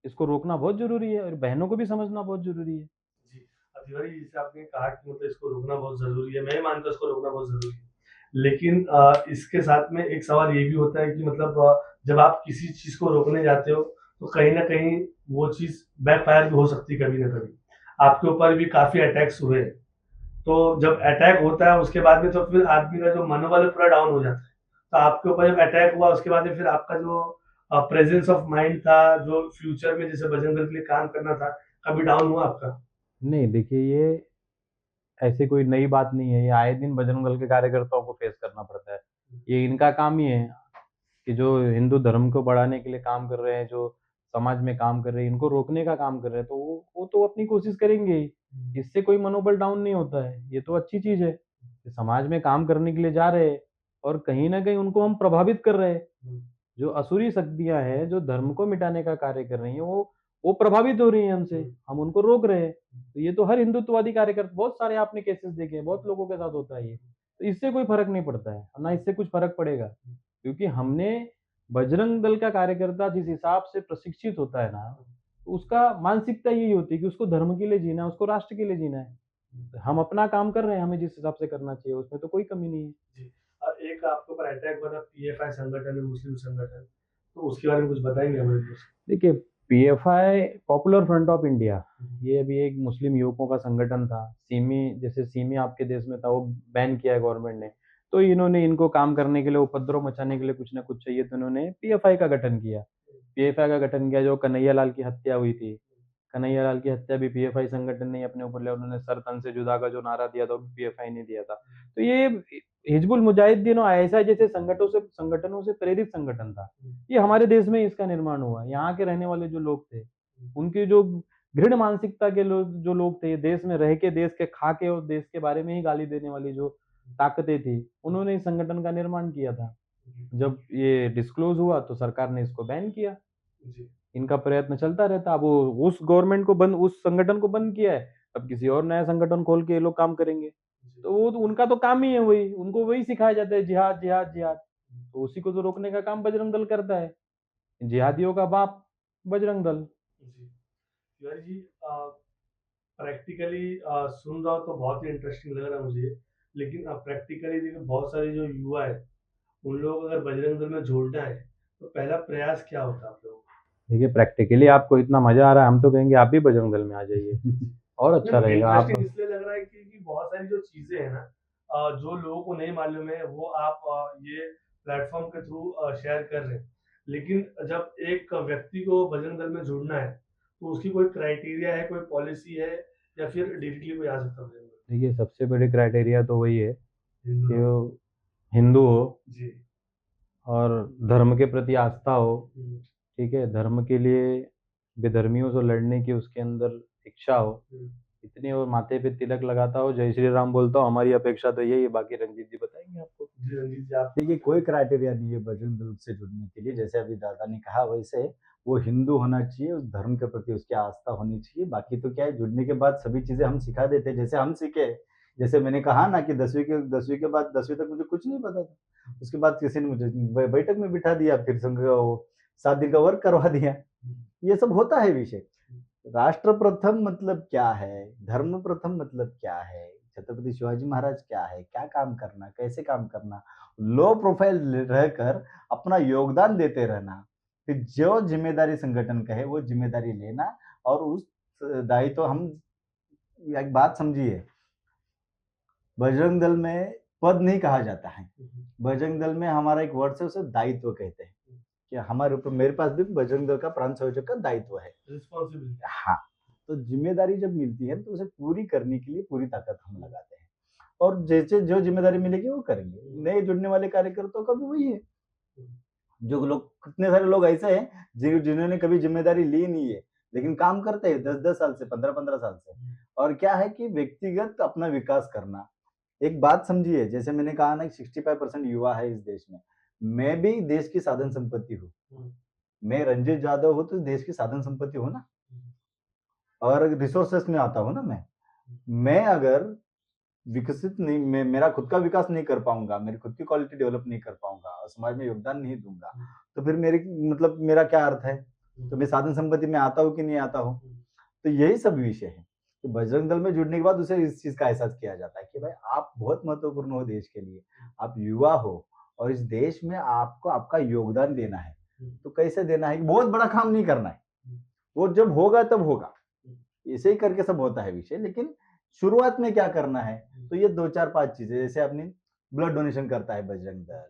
इसको रोकना बहुत जरूरी है और बहनों को भी समझना बहुत जरूरी है। जी, तिवारी जी, जैसे आपने कहा कि मतलब इसको रोकना बहुत जरूरी है, मैं मानता हूँ इसको रोकना बहुत जरूरी है। लेकिन इसके साथ में एक सवाल ये भी होता है कि मतलब जब आप किसी चीज को रोकने जाते हो तो कहीं ना कहीं वो चीज बैकफायर भी हो सकती है। कभी ना कभी आपके ऊपर भी काफी अटैक्स हुए, तो जब अटैक होता है उसके बाद में तो फिर आदमी का जो मनोबल है पूरा डाउन हो जाता है। तो आपके ऊपर जब अटैक हुआ उसके बाद में फिर आपका जो प्रेजेंस ऑफ माइंड था, जो फ्यूचर में जैसे बजरंग दल के लिए काम करना था, कभी डाउन हुआ आपका? नहीं, देखिए, ये ऐसी कोई नई बात नहीं है। ये आए दिन बजरंग दल के कार्यकर्ताओं को फेस करना पड़ता है। ये इनका काम ही है कि जो हिंदू धर्म को बढ़ाने के लिए काम कर रहे हैं, जो समाज में काम कर रहे हैं, इनको रोकने का काम कर रहे हैं, तो वो तो अपनी कोशिश करेंगे ही। इससे कोई मनोबल डाउन नहीं होता है। ये तो अच्छी चीज है कि समाज में काम करने के लिए जा रहे हैं और कहीं ना कहीं उनको हम प्रभावित कर रहे हैं। जो असुरी शक्तियां हैं, जो धर्म को मिटाने का कार्य कर रही हैं, वो प्रभावित हो रही हैं हमसे, हम उनको रोक रहे हैं। तो ये तो हर हिंदुत्ववादी कार्यकर्ता, बहुत सारे आपने केसेस देखे हैं, बहुत लोगों के साथ होता है ये। तो इससे कोई फर्क नहीं पड़ता है, ना इससे कुछ फर्क पड़ेगा। क्योंकि हमने बजरंग दल का कार्यकर्ता जिस हिसाब से प्रशिक्षित होता है ना, तो उसका मानसिकता यही होती है कि उसको धर्म के लिए जीना है, उसको राष्ट्र के लिए जीना है। तो हम अपना काम कर रहे हैं, हमें जिस हिसाब से करना चाहिए उसमें तो कोई कमी नहीं है। जी। एक आपके ऊपर अटैक हुआ था, पीएफआई संगठन है, मुस्लिम संगठन, तो उसके बारे में कुछ बताएंगे हमें कुछ? देखिए, PFI popular front of India, ये अभी एक मुस्लिम युवकों का संगठन था। सिमी, जैसे सिमी आपके देश में था, वो बैन किया है गवर्नमेंट ने। तो इन्होंने, इनको काम करने के लिए, उपद्रव मचाने के लिए कुछ ना कुछ चाहिए, तो इन्होंने पीएफआई का गठन किया। पीएफआई का गठन किया। जो कन्हैया लाल की हत्या हुई थी, कन्हैया लाल की हत्या भी पीएफआई संगठन ने अपने ऊपर लिया। उन्होंने सर तन से जुदा का जो नारा दिया था, वो पीएफआई ने दिया था। तो ये हिजबुल मुजाहिदीन और ऐसा जैसे संगठनों से प्रेरित संगठन था। ये हमारे देश में इसका निर्माण हुआ। यहाँ के रहने वाले जो लोग थे, उनकी जो दृढ़ मानसिकता के जो लोग थे, देश में रह के, देश के खा के और देश के बारे में ही गाली देने वाली जो ताकतें थी, उन्होंने इस संगठन का निर्माण किया था। जब ये डिस्क्लोज हुआ तो सरकार ने इसको बैन किया। इनका प्रयत्न चलता रहता। अब वो उस गवर्नमेंट को बंद, उस संगठन को बंद किया है, अब किसी और नया संगठन खोल के ये लोग काम करेंगे। तो वो तो उनका तो काम ही है वही, उनको वही सिखाया जाता है, जिहाद जिहाद जिहाद। तो उसी को तो रोकने का काम बजरंग दल करता है। जिहादियों का बाप बजरंग दल। जी, तिवारी जी, प्रैक्टिकली सुन रहा हूँ तो बहुत ही इंटरेस्टिंग लग रहा है मुझे। लेकिन प्रैक्टिकली देखिए, बहुत सारे जो युवा है उन लोग अगर बजरंग दल में जोड़ना है तो पहला प्रयास क्या होता है आप लोगों का? देखिए, प्रैक्टिकली आपको इतना मजा आ रहा है, हम तो कहेंगे आप भी बजरंग दल में आ जाइए और अच्छा रहेगा। आप इंटरेस्टिंग इसलिए लग रहा है कि बहुत सारी जो चीजें हैं ना, जो लोगों को नहीं मालूम है वो आप ये प्लेटफॉर्म के थ्रू शेयर कर रहे हैं। लेकिन जब एक व्यक्ति को बजरंग दल में जुड़ना है तो उसकी कोई क्राइटेरिया है, कोई पॉलिसी है, या फिर डायरेक्टली कोई आ सकता है बजरंग दल? देखिए, सबसे बड़ी क्राइटेरिया तो वही है हिंदू कि वो हिंदू हो जी। और धर्म के प्रति आस्था हो। हम्म, ठीक है, धर्म के लिए विधर्मियों से लड़ने की उसके अंदर इच्छा हो, हम्म। इतनी, और माथे पे तिलक लगाता हो, जय श्री राम बोलता हो। हमारी अपेक्षा तो यही है, बाकी रंजीत जी बताएंगे आपको। जी रंजीत जी, आप देखिए, कोई क्राइटेरिया नहीं है बजरंग दल से जुड़ने के लिए। जैसे अभी दादा ने कहा वैसे वो हिंदू होना चाहिए, उस धर्म के प्रति उसकी आस्था होनी चाहिए। बाकी तो क्या है, जुड़ने के बाद सभी चीजें हम सिखा देते हैं, जैसे हम सीखे। जैसे मैंने कहा ना कि 10वीं के बाद 10वीं तक मुझे कुछ नहीं पता था। उसके बाद किसी ने मुझे बैठक में बिठा दिया, फिर संग 7 दिन का वर्क करवा दिया। ये सब होता है विषय। राष्ट्र प्रथम मतलब क्या है, धर्म प्रथम मतलब क्या है, छत्रपति शिवाजी महाराज क्या है, क्या काम करना, कैसे काम करना, लो प्रोफाइल रहकर अपना योगदान देते रहना, फिर जो जिम्मेदारी संगठन का है वो जिम्मेदारी लेना। और उस दायित्व तो हम, एक बात समझिए, बजरंग दल में पद नहीं कहा जाता है। बजरंग दल में हमारा एक वर्ड से उसे दायित्व कहते हैं कि हमारे ऊपर, मेरे पास भी बजरंग दल का प्रांत संयोजक का दायित्व है। रिस्पॉन्सिबिलिटी। हाँ, तो जिम्मेदारी जब मिलती है तो उसे पूरी करने के लिए पूरी ताकत हम लगाते हैं, और जैसे जो जिम्मेदारी मिलेगी वो करेंगे। नए जुड़ने वाले कार्यकर्ताओं का भी वही है। जो लोग, कितने सारे लोग ऐसे हैं जिन्होंने कभी जिम्मेदारी ली नहीं है, लेकिन काम करते हैं 10-10 साल से, 15-15 साल से। और क्या है कि व्यक्तिगत अपना विकास करना। एक बात समझिए, जैसे मैंने कहा ना, 65% युवा है इस देश में। मैं भी देश की साधन संपत्ति हूँ। मैं रंजीत यादव हूँ तो देश की साधन संपत्ति हूँ ना, और रिसोर्सेस में आता हूँ ना मैं अगर विकसित नहीं, मेरा खुद का विकास नहीं कर पाऊंगा, मेरी खुद की क्वालिटी डेवलप नहीं कर पाऊंगा और समाज में योगदान नहीं दूंगा, तो फिर मेरे, मतलब मेरा क्या अर्थ है? तो मैं साधन संपत्ति में आता हूँ कि नहीं आता हूँ? तो यही सब विषय है। तो बजरंग दल में जुड़ने के बाद उसे इस चीज का एहसास किया जाता है कि भाई आप बहुत महत्वपूर्ण हो देश के लिए, आप युवा हो और इस देश में आपको आपका योगदान देना है। तो कैसे देना है? बहुत बड़ा काम नहीं करना है, वो जब होगा तब होगा, ऐसे ही करके सब होता है विषय। लेकिन शुरुआत में क्या करना है, तो ये 2-4-5 चीजें, जैसे अपनी ब्लड डोनेशन करता है बजरंग दल,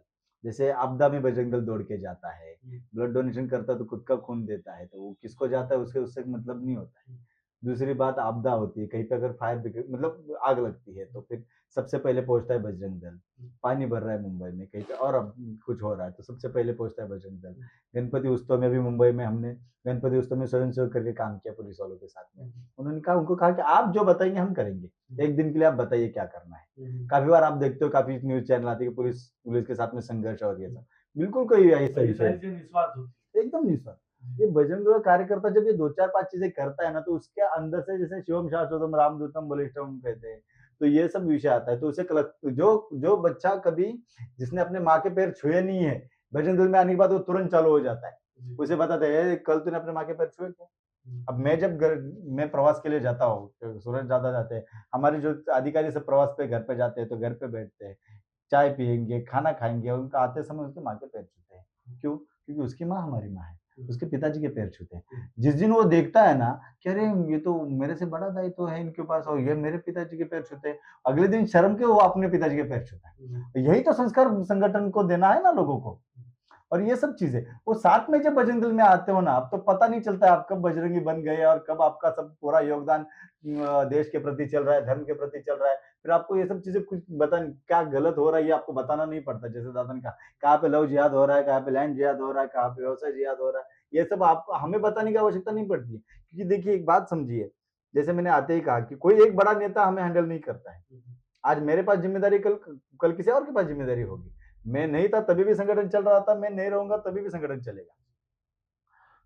जैसे आपदा में बजरंग दल दौड़ के जाता है, ब्लड डोनेशन करता है तो खुद का खून देता है, तो वो किसको जाता है उसके, उससे मतलब नहीं होता है। दूसरी बात, आपदा होती है कहीं पे, अगर फायर ब्रिगेड, मतलब आग लगती है, तो फिर सबसे पहले पहुंचता है बजरंग दल। पानी भर रहा है मुंबई में कहीं पे, और अब कुछ हो रहा है तो सबसे पहले पहुंचता है बजरंग दल। गणपति उत्सव में भी मुंबई में हमने गणपति उत्सव में स्वयं सेवक करके काम किया पुलिस वालों के साथ में। उन्होंने कहा, उनको कहा कि आप जो बताएंगे हम करेंगे, एक दिन के लिए आप बताइए क्या करना है। काफी बार आप देखते हो, काफी न्यूज चैनल आती है कि पुलिस के साथ में संघर्ष और ये सब, बिल्कुल कोई ऐसा विषय निस्वार्थ होती एकदम निस्वार्थ। ये बजरंग दल कार्यकर्ता जब ये 2-4-5 चीजें करता है ना, तो उसके अंदर से, जैसे शिवम शाश्वतम रामदूतम बलिष्ठम कहते हैं, तो ये सब विषय आता है। तो उसे जो बच्चा कभी, जिसने अपने माँ के पैर छुए नहीं है, बजरंग दल में आने के बाद वो तुरंत चालू हो जाता है। उसे बताते हैं, कल तूने अपने माँ के पैर छुए क्या? अब मैं जब मैं प्रवास के लिए जाता हूँ, सूरज ज्यादा जाते हैं, हमारे जो अधिकारी सब प्रवास पे घर पे जाते हैं, तो घर पे बैठते हैं, चाय पियेंगे, खाना खाएंगे, उनका आते समय उसके माँ के पैर छूते हैं। क्यों? क्योंकि उसकी माँ हमारी माँ है, उसके पिताजी के पैर छूते हैं। जिस दिन वो देखता है ना कि अरे ये तो मेरे से बड़ा दायित्व है इनके पास, और ये मेरे पिताजी के पैर छूते हैं, अगले दिन शर्म के वो अपने पिताजी के पैर छूता है। यही तो संस्कार संगठन को देना है ना लोगों को। और ये सब चीजें, वो साथ में जब बजरंग दल में आते हो ना, अब तो पता नहीं चलता है आप कब बजरंगी बन गए और कब आपका सब पूरा योगदान देश के प्रति चल रहा है, धर्म के प्रति चल रहा है। फिर आपको ये सब चीजें कुछ क्या गलत हो रहा है ये आपको बताना नहीं पड़ता। जैसे दादा ने कहा, कहाँ पे लव जिहाद हो रहा है, कहाँ पे लैंड जिहाद हो रहा है, कहाँ पे व्यवसाय जिहाद हो रहा है, ये सब आपको हमें बताने की आवश्यकता नहीं पड़ती है। क्योंकि देखिए, एक बात समझिए, जैसे मैंने आते ही कहा कि कोई एक बड़ा नेता हमें हैंडल नहीं करता है। आज मेरे पास जिम्मेदारी, कल किसी और के पास जिम्मेदारी होगी। मैं नहीं था तभी भी संगठन चल रहा था, मैं नहीं रहूंगा तभी भी संगठन चलेगा।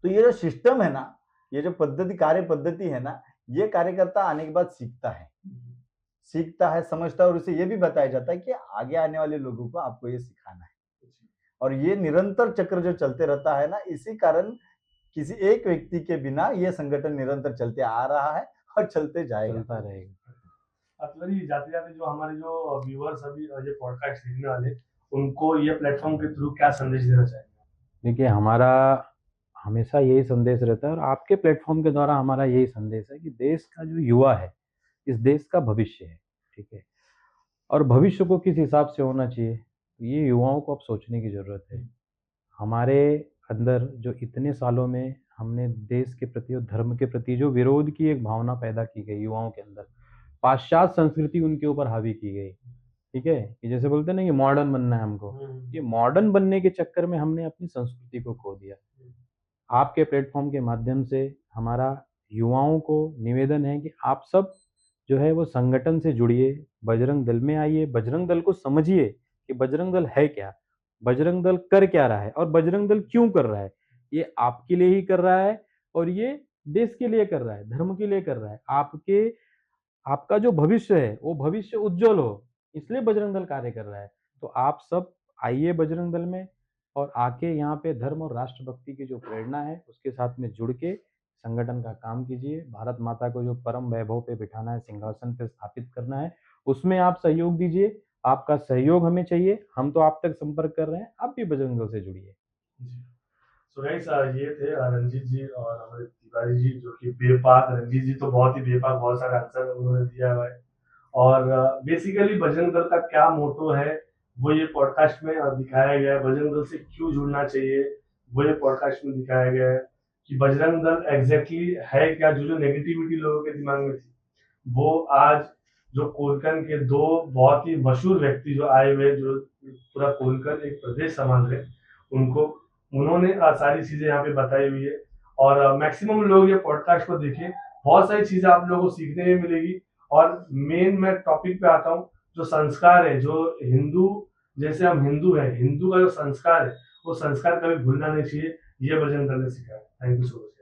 तो ये जो सिस्टम है ना, ये जो कार्य पद्धति है ना, ये कार्यकर्ता आने के बाद सीखता है, समझता है, और उसे ये भी बताया जाता है कि आगे आने वाले लोगों को आपको ये सिखाना है। और ये निरंतर चक्र जो चलते रहता है ना, इसी कारण किसी एक व्यक्ति के बिना ये संगठन निरंतर चलते आ रहा है और चलते जाएगा, चलता रहेगा। अतुल, जाते जाते जो हमारे जो व्यूअर्स अभी ये पॉडकास्ट देखने वाले, उनको ये प्लेटफॉर्म के थ्रू क्या संदेश देना चाहेंगे? देखिए, हमारा हमेशा यही संदेश रहता है, और आपके प्लेटफॉर्म के द्वारा हमारा यही संदेश है कि देश का जो युवा है, इस देश का भविष्य है। ठीक है, और भविष्य को किस हिसाब से होना चाहिए, तो ये युवाओं को अब सोचने की जरूरत है। हमारे अंदर जो इतने सालों में हमने देश के प्रति और धर्म के प्रति जो विरोध की एक भावना पैदा की गई युवाओं के अंदर, पाश्चात्य संस्कृति उनके ऊपर हावी की गई, ठीक है? कि जैसे बोलते हैं ना कि मॉडर्न बनना है हमको, ये मॉडर्न बनने के चक्कर में हमने अपनी संस्कृति को खो दिया। आपके प्लेटफॉर्म के माध्यम से हमारा युवाओं को निवेदन है कि आप सब जो है वो संगठन से जुड़िए, बजरंग दल में आइए, बजरंग दल को समझिए कि बजरंग दल है क्या, बजरंग दल कर क्या रहा है और बजरंग दल क्यों कर रहा है। ये आपके लिए ही कर रहा है और ये देश के लिए कर रहा है, धर्म के लिए कर रहा है। आपका जो भविष्य है वो भविष्य उज्जवल हो, इसलिए बजरंग दल कार्य कर रहा है। तो आप सब आइए बजरंग दल में और आके यहाँ पे धर्म और राष्ट्रभक्ति की जो प्रेरणा है उसके साथ में जुड़ के संगठन का काम कीजिए। भारत माता को जो परम वैभव पे बिठाना है, सिंहासन पे स्थापित करना है, उसमें आप सहयोग दीजिए। आपका सहयोग हमें चाहिए, हम तो आप तक संपर्क कर रहे हैं, आप भी बजरंग दल से जुड़िए। सो गाइस, ये थे रंजीत जी और हमारे तिवारी जी, जो कि बेबाक, रंजीत जी तो बहुत ही बेबाक, बहुत सारे आंसर उन्होंने दिया हुआ है। और बेसिकली बजरंग दल का क्या मोटो है वो ये पॉडकास्ट में दिखाया गया है। बजरंग दल से क्यों जुड़ना चाहिए वो ये पॉडकास्ट में दिखाया गया है कि बजरंग दल एग्जैक्टली है क्या। जो नेगेटिविटी लोगों के दिमाग में थी वो आज जो कोलकन के दो बहुत ही मशहूर व्यक्ति जो आए हुए, जो पूरा कोलकन एक प्रदेश समझ रहे, उन्होंने सारी चीजें यहाँ पे बताई हुई है। और मैक्सिमम लोग ये पॉडकास्ट को देखें, बहुत सारी चीजें आप लोगों को सीखने में मिलेगी। और मेन मैं टॉपिक पे आता हूँ, जो संस्कार है, जो हिंदू, जैसे हम हिंदू हैं, हिंदू का जो संस्कार है वो संस्कार कभी भूलना नहीं चाहिए। ये बजरंग दल ने सिखाया। Thank you so much.